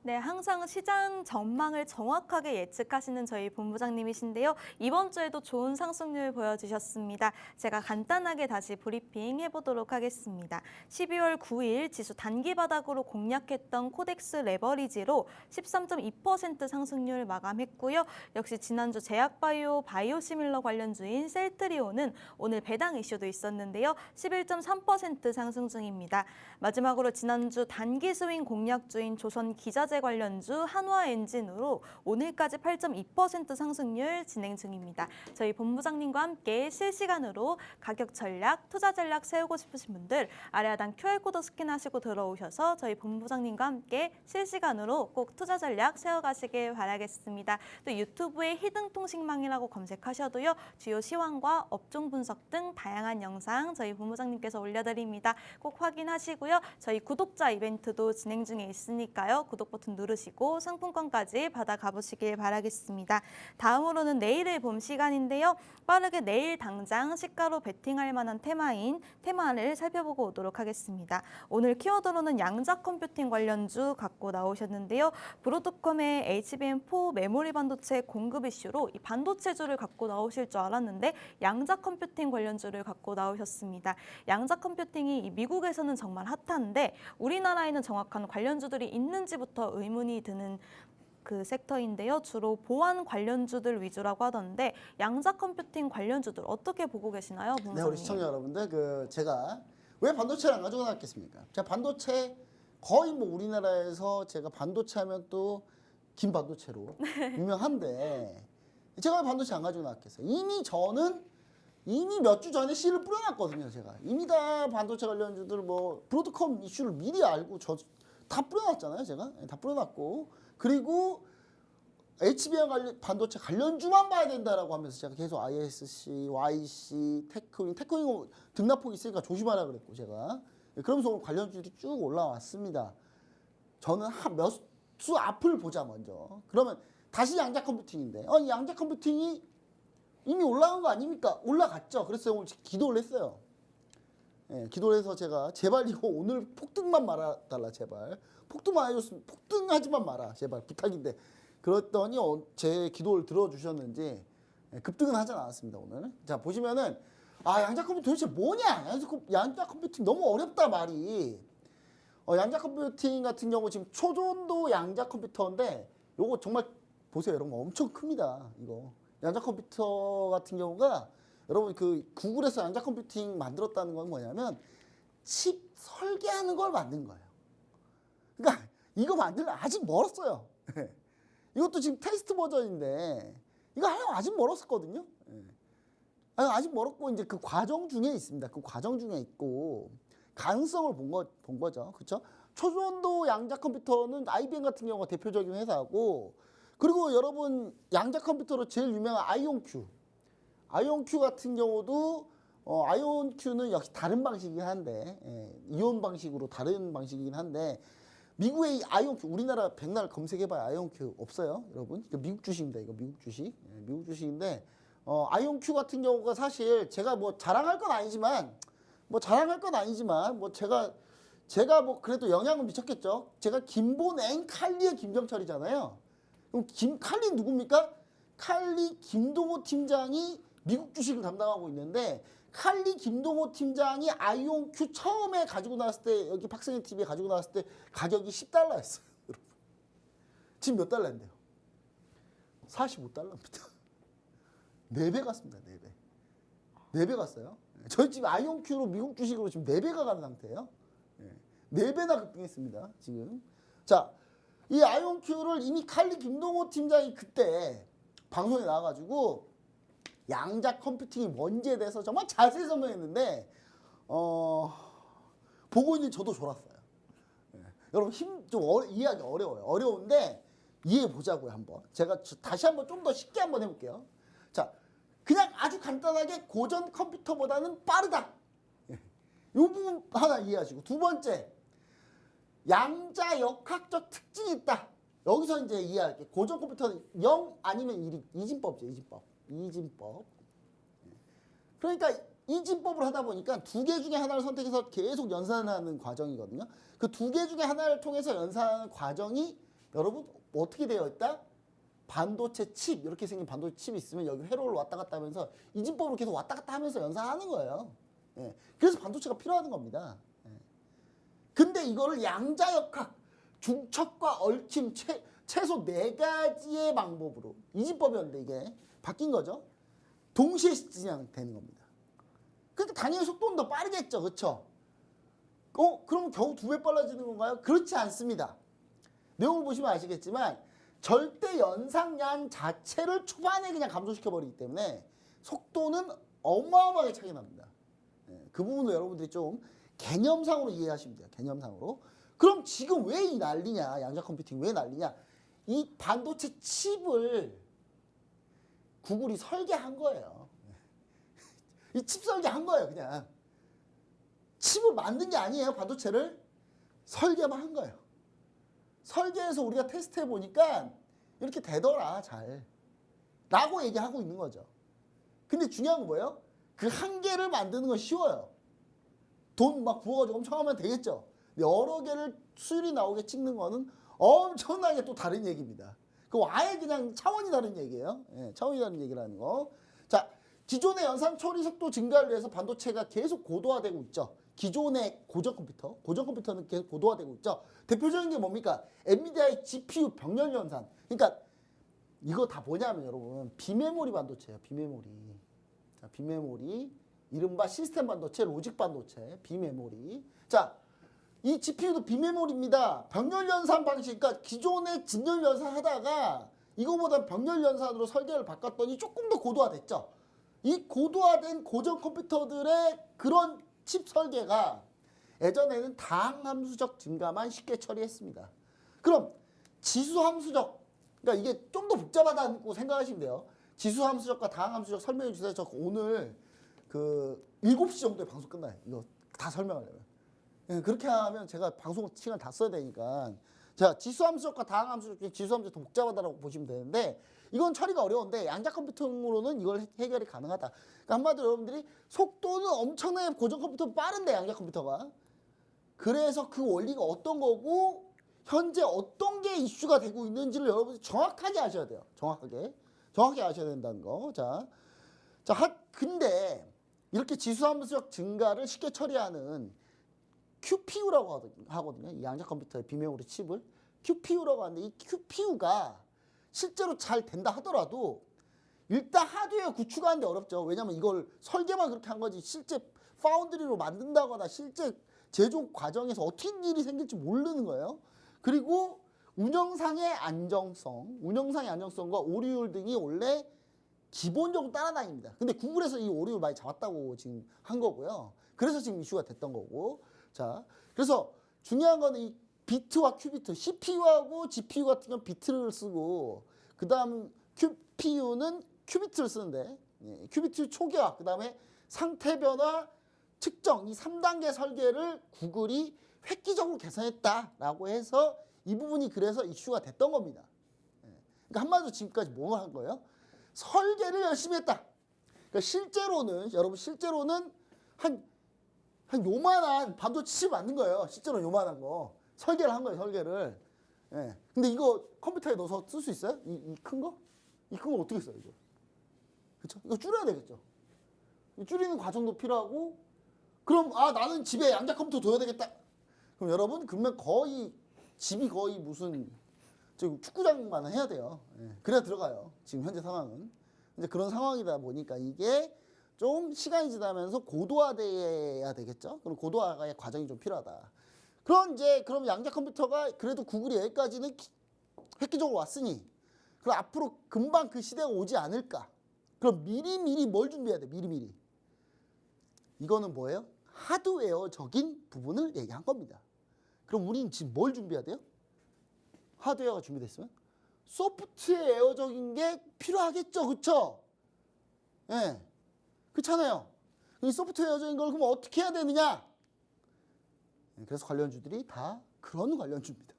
네, 항상 시장 전망을 정확하게 예측하시는 저희 본부장님이신데요. 이번 주에도 좋은 상승률 보여주셨습니다. 제가 간단하게 다시 브리핑 해보도록 하겠습니다. 12월 9일 지수 단기 바닥으로 공략했던 코덱스 레버리지로 13.2% 상승률 마감했고요. 역시 지난주 제약바이오 바이오시밀러 관련주인 셀트리온은 오늘 배당 이슈도 있었는데요. 11.3% 상승 중입니다. 마지막으로 지난주 단기 스윙 공략주인 조선 기자재 관련주 한화엔진으로 오늘까지 8.2% 상승률 진행 중입니다. 저희 본부장님과 함께 실시간으로 가격 전략, 투자 전략 세우고 싶으신 분들 아래 하단 QR코드 스캔하시고 들어오셔서 저희 본부장님과 함께 실시간으로 꼭 투자 전략 세워가시길 바라겠습니다. 또 유튜브에 히든통신망이라고 검색하셔도요. 주요 시황과 업종 분석 등 다양한 영상 저희 본부장님께서 올려드립니다. 꼭 확인하시고요. 저희 구독자 이벤트도 진행 중에 있으니까요. 구독 버튼 누르시고 상품권까지 받아가 보시길 바라겠습니다. 다음으로는 내일의 봄 시간인데요. 빠르게 내일 당장 시가로 베팅할 만한 테마를 살펴보고 오도록 하겠습니다. 오늘 키워드로는 양자 컴퓨팅 관련주 갖고 나오셨는데요. 브로드컴의 HBM4 메모리 반도체 공급 이슈로 이 반도체주를 갖고 나오실 줄 알았는데 양자 컴퓨팅 관련주를 갖고 나오셨습니다. 양자 컴퓨팅이 미국에서는 정말 핫한데 우리나라에는 정확한 관련주들이 있는지부터 의문이 드는 그 섹터인데요. 주로 보안 관련주들 위주라고 하던데 양자 컴퓨팅 관련주들 어떻게 보고 계시나요, 본부장님? 네, 우리 시청자 여러분들 제가 왜 반도체를 안 가지고 나왔겠습니까? 제가 반도체 거의 뭐 우리나라에서 제가 반도체 하면 또 김 반도체로 유명한데 제가 왜 반도체 안 가지고 나왔겠어요? 이미 몇 주 전에 씨를 뿌려놨거든요. 제가 이미 다 반도체 관련주들 뭐 브로드컴 이슈를 미리 알고 다 뿌려놨잖아요. 제가 다 뿌려놨고 그리고 HBM 반도체 관련주만 봐야 된다라고 하면서 제가 계속 ISC, YC, 테크윈 등락폭이 있으니까 조심하라 그랬고 제가 그러면서 오늘 관련주들이 쭉 올라왔습니다. 저는 몇 수 앞을 보자 먼저. 그러면 다시 양자 컴퓨팅인데 이 양자 컴퓨팅이 이미 올라간 거 아닙니까? 올라갔죠. 그래서 오늘 기도를 했어요. 기도를 해서 제가 제발 이거 오늘 폭등만 말아달라 제발. 폭등만 해줬으면 폭등하지만 마라 제발 부탁인데 그랬더니 제 기도를 들어주셨는지 급등은 하지 않았습니다 오늘. 자 보시면은 양자 컴퓨팅 도대체 뭐냐? 양자 컴퓨팅 너무 어렵다 말이. 양자 컴퓨팅 같은 경우 지금 초전도 양자 컴퓨터인데 요거 정말 보세요 여러분 엄청 큽니다 이거. 양자 컴퓨터 같은 경우가 여러분 구글에서 양자 컴퓨팅 만들었다는 건 뭐냐면 칩 설계하는 걸 만든 거예요. 그러니까 이거 만들면 아직 멀었어요. 이것도 지금 테스트 버전인데 이거 하려면 아직 멀었었거든요. 아직 멀었고 이제 그 과정 중에 있습니다. 그 과정 중에 있고 가능성을 본 거죠. 그렇죠? 초전도 양자 컴퓨터는 IBM 같은 경우가 대표적인 회사고 그리고 여러분 양자 컴퓨터로 제일 유명한 아이온큐 같은 경우도 아이온큐는 역시 다른 방식이긴 한데 이온 방식으로 다른 방식이긴 한데 미국의 이 아이온큐 우리나라 백날 검색해봐야 아이온큐 없어요, 여러분. 이거 미국 주식입니다. 이거 미국 주식. 미국 주식인데 아이온큐 같은 경우가 사실 제가 뭐 자랑할 건 아니지만 제가 뭐 그래도 영향을 미쳤겠죠. 제가 김본행 칼리의 김정철이잖아요. 그럼 칼리 누굽니까? 칼리 김동호 팀장이 미국 주식을 담당하고 있는데 칼리 김동호 팀장이 아이온큐 처음에 가지고 나왔을 때 여기 박승희 TV에 가지고 나왔을 때 가격이 10달러였어요. 여러분. 지금 몇 달러인데요? 45달러입니다. 4배 갔습니다. 4배. 4배 갔어요. 저희 지금 아이온큐로 미국 주식으로 지금 4배가 간 상태예요. 4배나 급등했습니다. 지금. 자, 이 아이온큐를 이미 칼리 김동호 팀장이 그때 방송에 나와가지고 양자 컴퓨팅이 뭔지에 대해서 정말 자세히 설명했는데 보고 있는 저도 졸았어요. 여러분 이해하기 어려워요. 어려운데 이해해 보자고요 한번. 제가 다시 한번 좀 더 쉽게 한번 해볼게요. 자, 그냥 아주 간단하게 고전 컴퓨터보다는 빠르다. 이 부분 하나 이해하시고 두 번째 양자 역학적 특징이 있다. 여기서 이제 이해할게. 고전 컴퓨터는 0 아니면 1이 이진법이죠. 이진법. 그러니까 이진법을 하다 보니까 두 개 중에 하나를 선택해서 계속 연산하는 과정이거든요. 그 두 개 중에 하나를 통해서 연산하는 과정이 여러분 어떻게 되어 있다? 반도체 칩 이렇게 생긴 반도체 칩이 있으면 여기 회로를 왔다 갔다 하면서 이진법으로 계속 왔다 갔다 하면서 연산하는 거예요. 그래서 반도체가 필요한 겁니다. 근데 이거를 양자역학, 중첩과 얽힘 최소 4가지의 방법으로 이진법이었는데 이게 바뀐 거죠. 동시에 진행되는 겁니다. 그러니까 당연히 속도는 더 빠르겠죠. 그렇죠? 그럼 겨우 2배 빨라지는 건가요? 그렇지 않습니다. 내용을 보시면 아시겠지만 절대 연상량 자체를 초반에 그냥 감소시켜버리기 때문에 속도는 어마어마하게 차이 납니다. 그 부분도 여러분들이 좀 개념상으로 이해하시면 돼요. 개념상으로. 그럼 지금 왜 이 난리냐? 양자 컴퓨팅 왜 난리냐? 이 반도체 칩을 구글이 설계한 거예요. 이 칩 설계한 거예요, 그냥. 칩을 만든 게 아니에요, 반도체를. 설계만 한 거예요. 설계해서 우리가 테스트해 보니까 이렇게 되더라, 잘. 라고 얘기하고 있는 거죠. 근데 중요한 건 뭐예요? 그 한 개를 만드는 건 쉬워요. 돈 막 부어가지고 엄청 하면 되겠죠. 여러 개를 수율이 나오게 찍는 거는 엄청나게 또 다른 얘기입니다. 그거 아예 그냥 차원이 다른 얘기예요. 차원이 다른 얘기라는 거. 자, 기존의 연산 처리 속도 증가를 위해서 반도체가 계속 고도화되고 있죠. 기존의 고전 컴퓨터는 계속 고도화되고 있죠. 대표적인 게 뭡니까? 엔비디아의 GPU 병렬 연산. 그러니까 이거 다 뭐냐면 여러분 비메모리 반도체예요. 비메모리. 자, 비메모리. 이른바 시스템 반도체, 로직 반도체, 비메모리. 자, 이 GPU도 비메모리입니다. 병렬 연산 방식, 그러니까 기존의 진열 연산 하다가 이거보다 병렬 연산으로 설계를 바꿨더니 조금 더 고도화됐죠. 이 고도화된 고전 컴퓨터들의 그런 칩 설계가 예전에는 다항함수적 증가만 쉽게 처리했습니다. 그럼 지수함수적, 그러니까 이게 좀 더 복잡하다고 생각하시면 돼요. 지수함수적과 다항함수적 설명해 주세요. 저 오늘 그 7시 정도에 방송 끝나요. 이거 다 설명하려면. 그렇게 하면 제가 방송 시간 다 써야 되니까. 자, 지수함수적과 다항함수적 중에 지수함수적 더 복잡하다고 보시면 되는데 이건 처리가 어려운데 양자 컴퓨팅으로는 이걸 해결이 가능하다. 그러니까 한마디로 여러분들이 속도는 엄청나게 고전 컴퓨터 빠른데 양자 컴퓨터가. 그래서 그 원리가 어떤 거고 현재 어떤 게 이슈가 되고 있는지를 여러분들이 정확하게 아셔야 돼요. 정확하게 아셔야 된다는 거. 자, 근데 이렇게 지수함수적 증가를 쉽게 처리하는 QPU라고 하거든요. 이 양자 컴퓨터의 비메모리 칩을 QPU라고 하는데 이 QPU가 실제로 잘 된다 하더라도 일단 하드웨어 구축하는데 어렵죠. 왜냐하면 이걸 설계만 그렇게 한 거지 실제 파운드리로 만든다거나 실제 제조 과정에서 어떻게 일이 생길지 모르는 거예요. 그리고 운영상의 안정성과 오류율 등이 원래 기본적으로 따라다닙니다. 근데 구글에서 이 오류를 많이 잡았다고 지금 한 거고요. 그래서 지금 이슈가 됐던 거고. 자, 그래서 중요한 거는 이 비트와 큐비트, CPU하고 GPU 같은 건 비트를 쓰고, 그 다음 QPU는 큐비트를 쓰는데, 큐비트 초기화, 그 다음에 상태 변화, 측정, 이 3단계 설계를 구글이 획기적으로 개선했다라고 해서 이 부분이 그래서 이슈가 됐던 겁니다. 그러니까 한마디로 지금까지 뭘 한 거예요? 설계를 열심히 했다. 그러니까 실제로는 한 요만한 반도체 칩 만든 거예요. 실제로 요만한 거. 설계를 한 거예요, 설계를. 예. 근데 이거 컴퓨터에 넣어서 쓸 수 있어요? 이 큰 거? 이 큰 거 어떻게 써요, 이거? 그쵸? 이거 줄여야 되겠죠? 줄이는 과정도 필요하고, 그럼, 나는 집에 양자 컴퓨터 둬야 되겠다. 그럼 여러분, 그러면 집이 거의 무슨, 축구장만 해야 돼요. 예. 그래야 들어가요. 지금 현재 상황은. 이제 그런 상황이다 보니까 이게 좀 시간이 지나면서 고도화돼야 되겠죠? 그럼 고도화의 과정이 좀 필요하다. 그럼 양자 컴퓨터가 그래도 구글이 여기까지는 획기적으로 왔으니, 그럼 앞으로 금방 그 시대가 오지 않을까? 그럼 미리미리 뭘 준비해야 돼? 미리미리. 이거는 뭐예요? 하드웨어적인 부분을 얘기한 겁니다. 그럼 우리는 지금 뭘 소프트웨어가 돼요? 하드웨어가 준비됐으면 소프트웨어적인 게 필요하겠죠, 그렇죠? 예, 그렇잖아요. 이 소프트웨어적인 걸 그럼 어떻게 해야 되느냐? 그래서 관련주들이 다 그런 관련주입니다.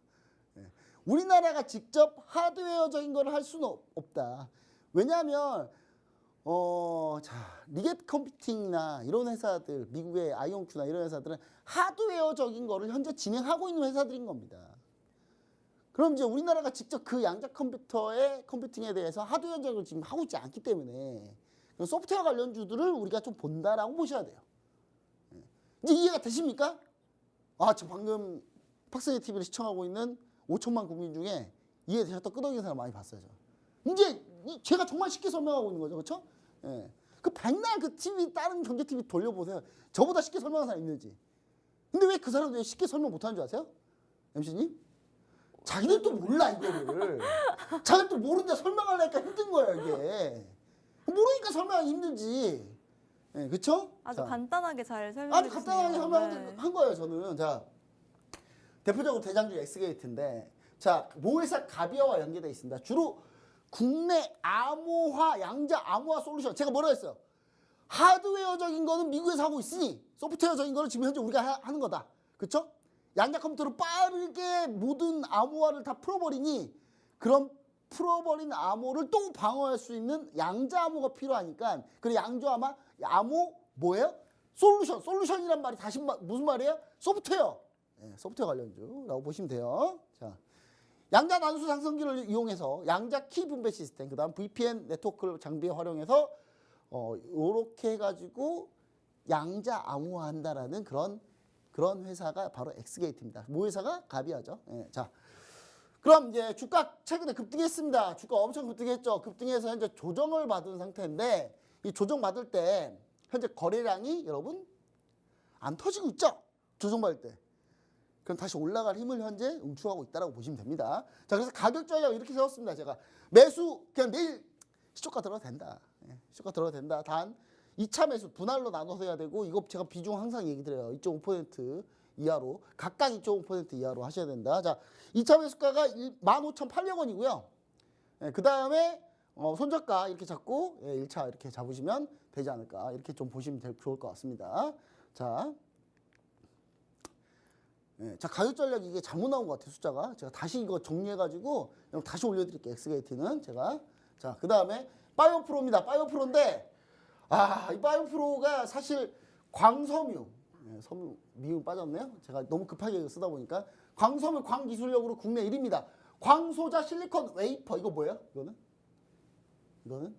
예. 우리나라가 직접 하드웨어적인 걸 할 수는 없다. 왜냐하면 리겟 컴퓨팅이나 이런 회사들, 미국의 아이온큐나 이런 회사들은 하드웨어적인 거를 현재 진행하고 있는 회사들인 겁니다. 그럼 이제 우리나라가 직접 그 양자 컴퓨터의 컴퓨팅에 대해서 하드웨어적인 걸 지금 하고 있지 않기 때문에 소프트웨어 관련주들을 우리가 좀 본다라고 보셔야 돼요. 이제 이해가 되십니까? 저 방금 팍스네 TV를 시청하고 있는 5천만 국민 중에 이해되셨다 끄덕이는 사람 많이 봤어요. 이제 제가 정말 쉽게 설명하고 있는 거죠, 그렇죠? 예. 그 백날 그 TV 다른 경제 TV 돌려보세요. 저보다 쉽게 설명하는 사람 있는지. 근데 왜 그 사람들 쉽게 설명 못하는 줄 아세요? MC님? 자기들도 몰라 이거를. 자기들도 모르는데 설명하려니까 힘든 거예요 이게. 모르니까 설명하기 힘들지. 예, 그렇죠? 아주 간단하게 잘 설명해 아주 간단하게 설명한 거예요 저는. 자, 대표적으로 대장주 엑스게이트인데, 자, 모회사 가비아와 연계되어 있습니다. 주로 국내 암호화, 양자 암호화 솔루션. 제가 뭐라 했어요? 하드웨어적인 거는 미국에서 하고 있으니 소프트웨어적인 거는 지금 현재 우리가 하는 거다. 그렇죠? 양자 컴퓨터로 빠르게 모든 암호화를 다 풀어버리니, 그럼 풀어버린 암호를 또 방어할 수 있는 양자 암호가 필요하니까, 그래 양자 암호 뭐예요? 솔루션이란 말이 다시 무슨 말이에요? 소프트웨어. 네, 소프트웨어 관련주라고 보시면 돼요. 자, 양자 난수 상승기를 이용해서 양자 키 분배 시스템, 그다음 VPN 네트워크를 장비에 활용해서 요렇게 해가지고 양자 암호화한다라는 그런 회사가 바로 엑스게이트입니다. 모회사가 가비아죠. 예, 자, 그럼 이제 주가 최근에 급등했습니다. 주가 엄청 급등했죠. 급등해서 현재 조정을 받은 상태인데, 이 조정 받을 때 현재 거래량이 여러분 안 터지고 있죠. 조정 받을 때. 그럼 다시 올라갈 힘을 현재 응축하고 있다고 보시면 됩니다. 자, 그래서 가격 전략 이렇게 세웠습니다. 제가 매수 그냥 내일 시초가 들어도 된다. 예, 시초가 들어도 된다. 단 2차 매수 분할로 나눠서 해야 되고, 이거 제가 비중 항상 얘기 드려요. 2.5% 이하로, 각각 2.5% 이하로 하셔야 된다. 자, 2차 매수가가 15,800원이고요. 예, 그 다음에 손절가 이렇게 잡고 1차 이렇게 잡으시면 되지 않을까, 이렇게 좀 보시면 좋을 것 같습니다. 자, 자, 가격 전략 이게 잘못 나온 것 같아요, 숫자가. 제가 다시 이거 정리해가지고 다시 올려드릴게요, 엑스게이트는 제가. 자, 그 다음에 바이오프로입니다. 바이오프로인데, 이 바이오프로가 사실 광섬유, 섬유, 미음 빠졌네요. 제가 너무 급하게 쓰다 보니까. 광섬유 광기술력으로 국내 1위입니다. 광소자 실리콘 웨이퍼, 이거 뭐예요? 이거는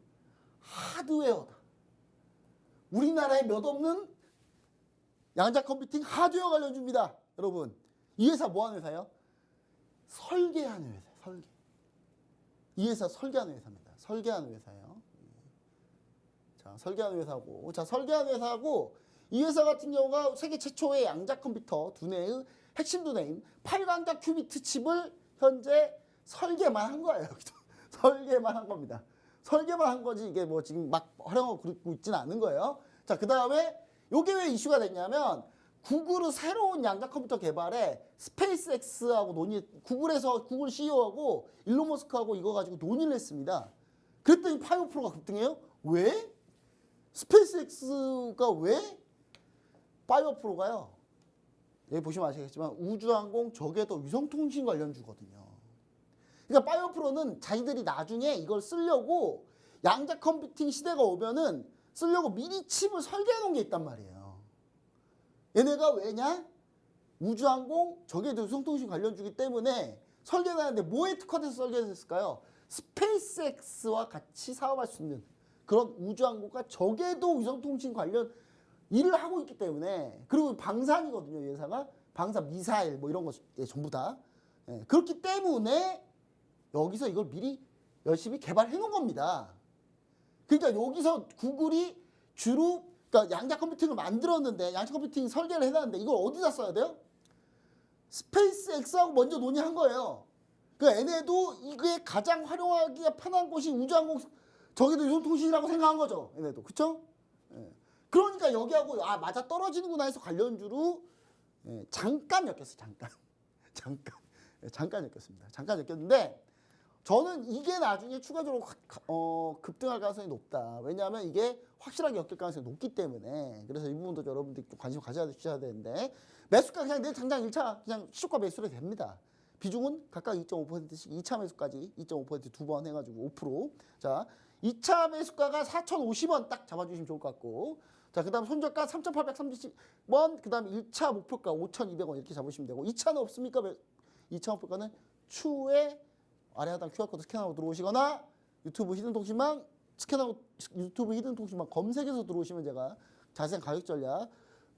하드웨어다. 우리나라에 몇 없는 양자 컴퓨팅 하드웨어 관련주입니다. 여러분, 이 회사 뭐 하는 회사예요? 설계하는 회사예요. 설계. 이 회사 설계하는 회사입니다. 설계하는 회사예요. 자, 설계하는 회사고, 이 회사 같은 경우가 세계 최초의 양자 컴퓨터 두뇌의 핵심도 네임 8강자 큐비트 칩을 현재 설계만 한 거예요. 설계만 한 겁니다. 설계만 한 거지 이게 뭐 지금 막 활용하고 그러고 있지는 않은 거예요. 자, 그 다음에 요게 왜 이슈가 됐냐면 구글의 새로운 양자 컴퓨터 개발에 스페이스X하고 구글에서 구글 CEO하고 일론 머스크하고 이거 가지고 논의를 했습니다. 그랬더니 5%가 급등해요. 왜? 스페이스X가 왜 5%가요? 여기 보시면 아시겠지만 우주항공 저궤도 위성통신 관련주거든요. 그러니까 5%는 자기들이 나중에 이걸 쓰려고 양자 컴퓨팅 시대가 오면은 쓰려고 미리 칩을 설계해 놓은 게 있단 말이에요. 얘네가 왜냐? 우주항공 저궤도 위성통신 관련주기 때문에 설계를 하는데 뭐에 특화돼서 설계했을까요? 스페이스X와 같이 사업할 수 있는 그런 우주항공과 저궤도 위성통신 관련 일을 하고 있기 때문에 그리고 방산이거든요. 이 회사가 방산 미사일 뭐 이런 거 전부 다 그렇기 때문에 여기서 이걸 미리 열심히 개발해 놓은 겁니다. 그러니까 여기서 구글이 주로 그러니까 양자 컴퓨팅을 만들었는데 양자 컴퓨팅 설계를 해놨는데 이걸 어디다 써야 돼요? 스페이스X하고 먼저 논의한 거예요. 그러니까 얘네도 이게 가장 활용하기가 편한 곳이 우주항공 저기도 위성통신이라고 생각한 거죠. 얘네도 그렇죠? 그러니까 여기하고 맞아 떨어지는구나 해서 관련주로 잠깐 엮였어요. 잠깐 엮였습니다. 잠깐 엮였는데 저는 이게 나중에 추가적으로 급등할 가능성이 높다. 왜냐하면 이게 확실하게 엮일 가능성이 높기 때문에 그래서 이 부분도 여러분들이 좀 관심 가져주셔야 되는데 매수가 그냥 내일 당장 1차 그냥 시초가 매수로 됩니다. 비중은 각각 2.5%씩 2차 매수까지 2.5% 두 번 해가지고 5%. 자, 2차 매수가가 4,050원 딱 잡아주시면 좋을 것 같고 자, 그 다음 손절가 3,830원 그 다음 1차 목표가 5,200원 이렇게 잡으시면 되고 2차는 없습니까? 2차 목표가는 추후에 아래 하단 QR코드 스캔하고 들어오시거나 유튜브 히든통신망 검색해서 들어오시면 제가 자세한 가격 전략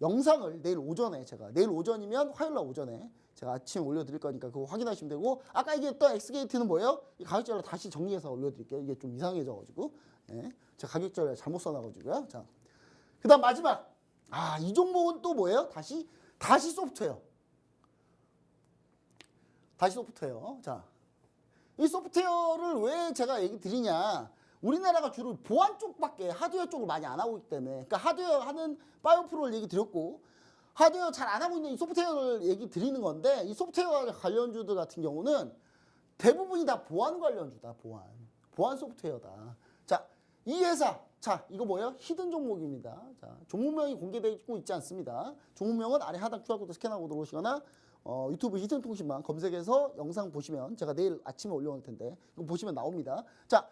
영상을 내일 오전에 내일 오전이면 화요일날 오전에 제가 아침에 올려드릴 거니까 그거 확인하시면 되고 아까 얘기했던 엑스게이트는 뭐예요? 이 가격 전략 다시 정리해서 올려드릴게요. 이게 좀 이상해져가지고 제가 가격 전략 잘못 써놔가지고요. 자, 그 다음 마지막 이 종목은 또 뭐예요? 다시 소프트웨어. 다시 소프트웨어. 자, 이 소프트웨어를 왜 제가 얘기 드리냐? 우리나라가 주로 보안 쪽밖에 하드웨어 쪽을 많이 안 하고 있기 때문에 그러니까 하드웨어 하는 5%를 얘기 드렸고 하드웨어 잘 안 하고 있는 이 소프트웨어를 얘기 드리는 건데 이 소프트웨어 관련주들 같은 경우는 대부분이 다 보안 관련주다. 보안 소프트웨어다. 자, 이 회사 이거 뭐예요? 히든 종목입니다. 자, 종목명이 공개되고 있지 않습니다. 종목명은 아래 하단 QR코드 스캔하고 들어오시거나 유튜브 히든통신망 검색해서 영상 보시면 제가 내일 아침에 올려놓을 텐데 이거 보시면 나옵니다. 자,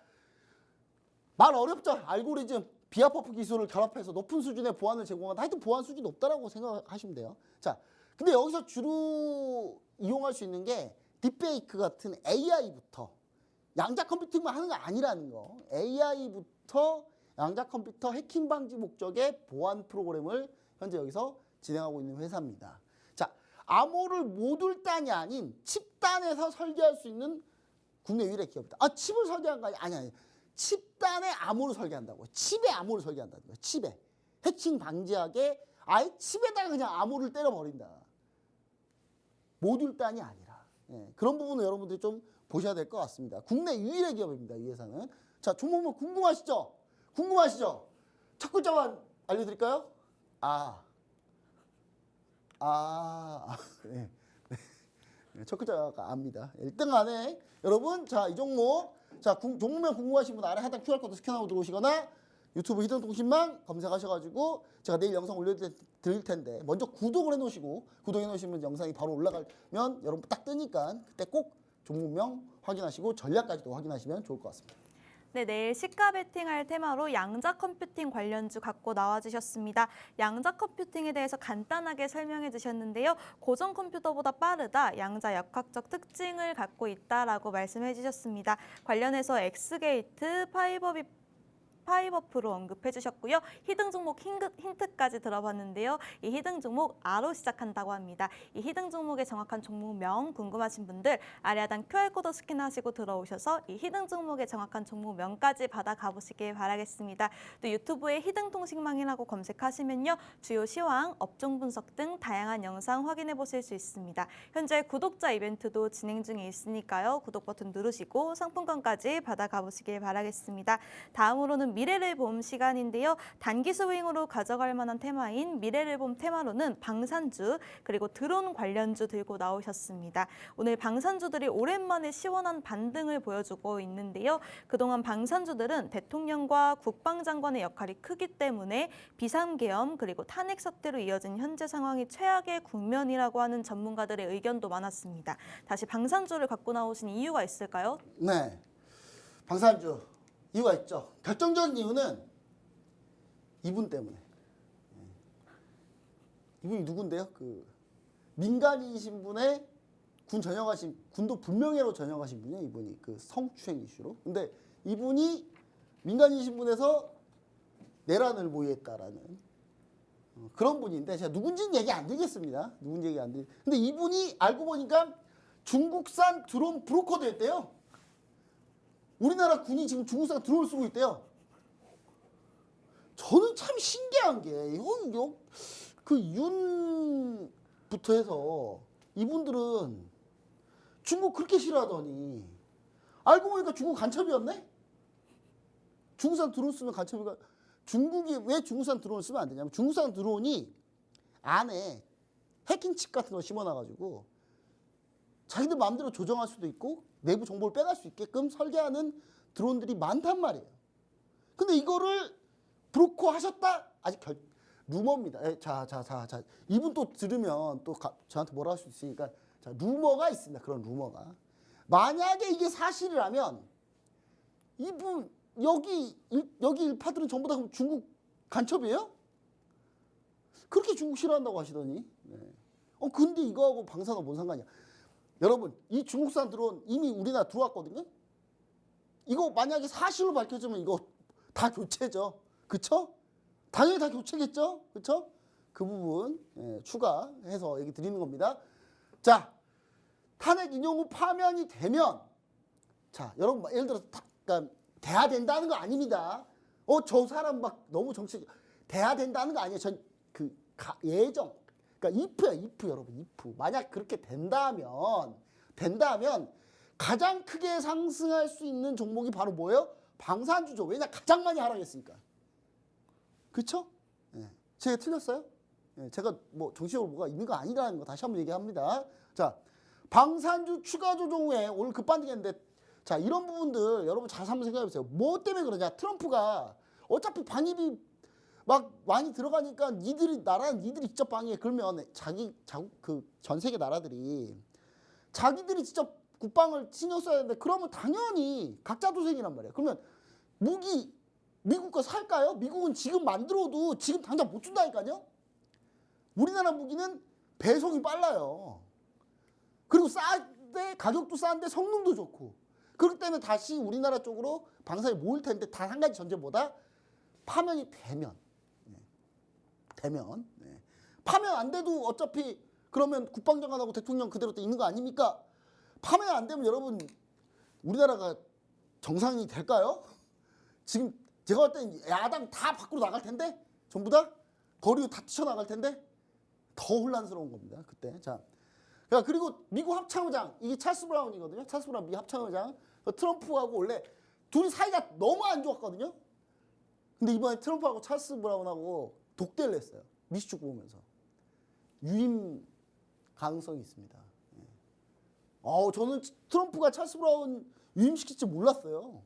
말 어렵죠? 알고리즘, 비하퍼프 기술을 결합해서 높은 수준의 보안을 제공한다. 하여튼 보안 수준이 높다라고 생각하시면 돼요. 자, 근데 여기서 주로 이용할 수 있는 게 딥페이크 같은 AI부터 양자 컴퓨팅만 하는 거 아니라는 거. AI부터 양자 컴퓨터 해킹 방지 목적의 보안 프로그램을 현재 여기서 진행하고 있는 회사입니다. 자, 암호를 모듈단이 아닌 칩단에서 설계할 수 있는 국내 유일의 기업이다. 칩을 설계한 거 아니. 칩단의 암호를 설계한다고. 칩의 암호를 설계한다는 거예요. 칩에. 해킹 방지하게 아예 칩에다가 그냥 암호를 때려버린다. 모듈단이 아니라. 그런 부분을 여러분들이 좀 보셔야 될 것 같습니다. 국내 유일의 기업입니다. 이 회사는. 자, 종목명 궁금하시죠? 첫 글자만 알려드릴까요? 네. 첫 글자가 압니다. 1등 안에 여러분 이 종목 종목명 궁금하신 분 아래 하단 QR코드 스캔하고 들어오시거나 유튜브 히든통신망 검색하셔가지고 제가 내일 영상 올려드릴 텐데 먼저 구독을 해놓으시고 구독해 놓으시면 영상이 바로 올라가면 여러분 딱 뜨니까 그때 꼭 종목명 확인하시고 전략까지도 확인하시면 좋을 것 같습니다. 네, 내일 시가 베팅할 테마로 양자 컴퓨팅 관련주 갖고 나와주셨습니다. 양자 컴퓨팅에 대해서 간단하게 설명해 주셨는데요. 고전 컴퓨터보다 빠르다, 양자 역학적 특징을 갖고 있다라고 말씀해 주셨습니다. 관련해서 엑스게이트, 파이버프로 언급해 주셨고요. 히든 종목 힌트까지 들어봤는데요. 이 히든 종목 아로 시작한다고 합니다. 이 히든 종목의 정확한 종목명 궁금하신 분들 아래 하단 QR코드 스캔하시고 들어오셔서 이 히든 종목의 정확한 종목명까지 받아가 보시길 바라겠습니다. 또 유튜브에 히든 통신망이라고 검색하시면요. 주요 시황, 업종 분석 등 다양한 영상 확인해 보실 수 있습니다. 현재 구독자 이벤트도 진행 중에 있으니까요. 구독 버튼 누르시고 상품권까지 받아가 보시길 바라겠습니다. 다음으로는 미래를 봄 시간인데요. 단기 스윙으로 가져갈 만한 테마인 미래를 봄 테마로는 방산주 그리고 드론 관련주 들고 나오셨습니다. 오늘 방산주들이 오랜만에 시원한 반등을 보여주고 있는데요. 그동안 방산주들은 대통령과 국방장관의 역할이 크기 때문에 비상계엄 그리고 탄핵 사태로 이어진 현재 상황이 최악의 국면이라고 하는 전문가들의 의견도 많았습니다. 다시 방산주를 갖고 나오신 이유가 있을까요? 네, 방산주 이유가 있죠. 결정적인 이유는 이분 때문에. 이분이 누군데요? 그 민간인이신 분의 군 전역하신 군도 불명예로 전역하신 분이에요. 이분이 그 성추행 이슈로. 근데 이분이 민간인이신 분에서 내란을 모의했다라는 그런 분인데 제가 누군지는 얘기 안 드리겠습니다. 누군지 얘기 안 드리. 근데 이분이 알고 보니까 중국산 드론 브로커도 했대요. 우리나라 군이 지금 중국산 드론을 쓰고 있대요. 저는 참 신기한 게 이거 그 윤부터 해서 이분들은 중국 그렇게 싫어하더니 알고 보니까 중국 간첩이었네? 중국산 드론 쓰면 간첩이가 중국이 왜 중국산 드론을 쓰면 안 되냐면 중국산 드론이 안에 해킹칩 같은 거 심어놔가지고 자기들 마음대로 조정할 수도 있고 내부 정보를 빼갈 수 있게끔 설계하는 드론들이 많단 말이에요. 근데 이거를 브로커 하셨다? 아직 루머입니다. 자. 이분 또 들으면 또 저한테 뭐라 할 수 있으니까 자, 루머가 있습니다. 그런 루머가. 만약에 이게 사실이라면 이분 여기 일파들은 전부 다 중국 간첩이에요? 그렇게 중국 싫어한다고 하시더니. 네. 근데 이거하고 방산하고 뭔 상관이야? 여러분, 이 중국산 드론 이미 우리나라 들어왔거든요? 이거 만약에 사실로 밝혀지면 이거 다 교체죠. 그쵸? 당연히 다 교체겠죠? 그쵸? 그 부분 추가해서 얘기 드리는 겁니다. 자, 탄핵 인용 후 파면이 되면 자, 여러분 예를 들어서 그러니까 돼야 된다는 거 아닙니다. 저 사람 막 너무 정치 돼야 된다는 거 아니에요. 전 예정. 그러니까 if 여러분 if. 만약 그렇게 된다면 가장 크게 상승할 수 있는 종목이 바로 뭐예요? 방산주죠. 왜냐 가장 많이 하락했으니까. 그렇죠? 네. 제가 틀렸어요? 네. 제가 뭐 정치적으로 뭐가 있는 거 아니라는 거 다시 한번 얘기합니다. 자, 방산주 추가 조정 후에 오늘 급반등했는데 자 이런 부분들 여러분 잘 한번 생각해보세요. 뭐 때문에 그러냐? 트럼프가 어차피 방위비 막 많이 들어가니까 니들이 직접 방위해. 그러면 전 세계 나라들이 자기들이 직접 국방을 신경 써야 되는데 그러면 당연히 각자 도생이란 말이에요. 그러면 무기 미국 거 살까요? 미국은 지금 만들어도 지금 당장 못 준다니까요. 우리나라 무기는 배송이 빨라요. 그리고 싼데 가격도 싼데 성능도 좋고 그렇기 때문에 다시 우리나라 쪽으로 방산이 모일 텐데 단 한 가지 전제보다 파면이 되면 파면 안 돼도 어차피 그러면 국방장관하고 대통령 그대로 또 있는 거 아닙니까? 파면 안 되면 여러분 우리나라가 정상이 될까요? 지금 제가 볼 땐 야당 다 밖으로 나갈 텐데 전부 다 거리로 다 뛰쳐나갈 텐데 더 혼란스러운 겁니다. 그때. 자, 그리고 미국 합참의장 이게 찰스 브라운이거든요. 찰스 브라운 미 합참의장 트럼프하고 원래 둘이 사이가 너무 안 좋았거든요. 근데 이번에 트럼프하고 찰스 브라운하고 독대를 했어요. 미식축구 보면서. 유임 가능성이 있습니다. 저는 트럼프가 찰스 브라운 유임시킬 줄 몰랐어요.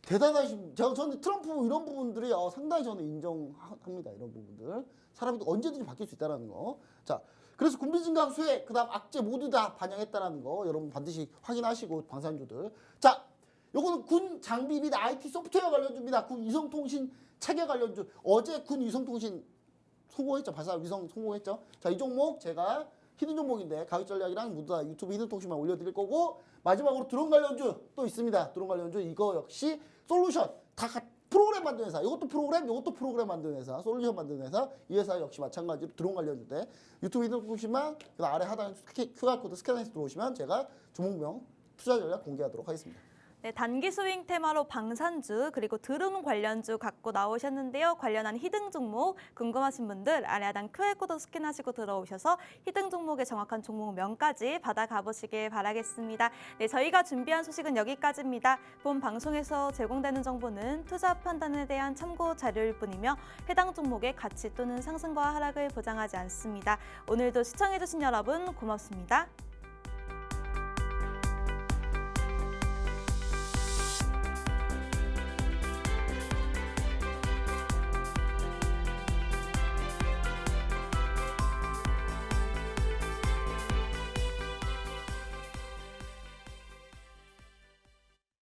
대단하신, 저는 트럼프 이런 부분들이 상당히 저는 인정합니다. 이런 부분들. 사람이 언제든지 바뀔 수 있다는 거. 자, 그래서 군비 증강 수혜, 그 다음 악재 모두 다 반영했다는 거 여러분 반드시 확인하시고 방산주들. 자, 요거는 군 장비 및 IT 소프트웨어 관련주입니다. 군 위성통신 체계 관련주. 어제 군 위성통신 성공했죠. 발사 위성 성공했죠. 자, 이 종목 제가 히든 종목인데 가격 전략이랑 모두 다 유튜브 히든 통신만 올려드릴 거고 마지막으로 드론 관련주 또 있습니다. 드론 관련주 이거 역시 솔루션 다 프로그램 만드는 회사, 이것도 프로그램 만드는 회사, 솔루션 만드는 회사, 이 회사 역시 마찬가지로 드론 관련주인데 유튜브 이동 보시면 그 아래 하단에 QR코드 스캔해서 들어오시면 제가 종목명 투자 전략 공개하도록 하겠습니다. 네, 단기 스윙 테마로 방산주 그리고 드론 관련주 갖고 나오셨는데요. 관련한 히든 종목 궁금하신 분들 아래 하단 QR코드 스캔하시고 들어오셔서 히든 종목의 정확한 종목명까지 받아가 보시길 바라겠습니다. 네, 저희가 준비한 소식은 여기까지입니다. 본 방송에서 제공되는 정보는 투자 판단에 대한 참고 자료일 뿐이며 해당 종목의 가치 또는 상승과 하락을 보장하지 않습니다. 오늘도 시청해주신 여러분 고맙습니다.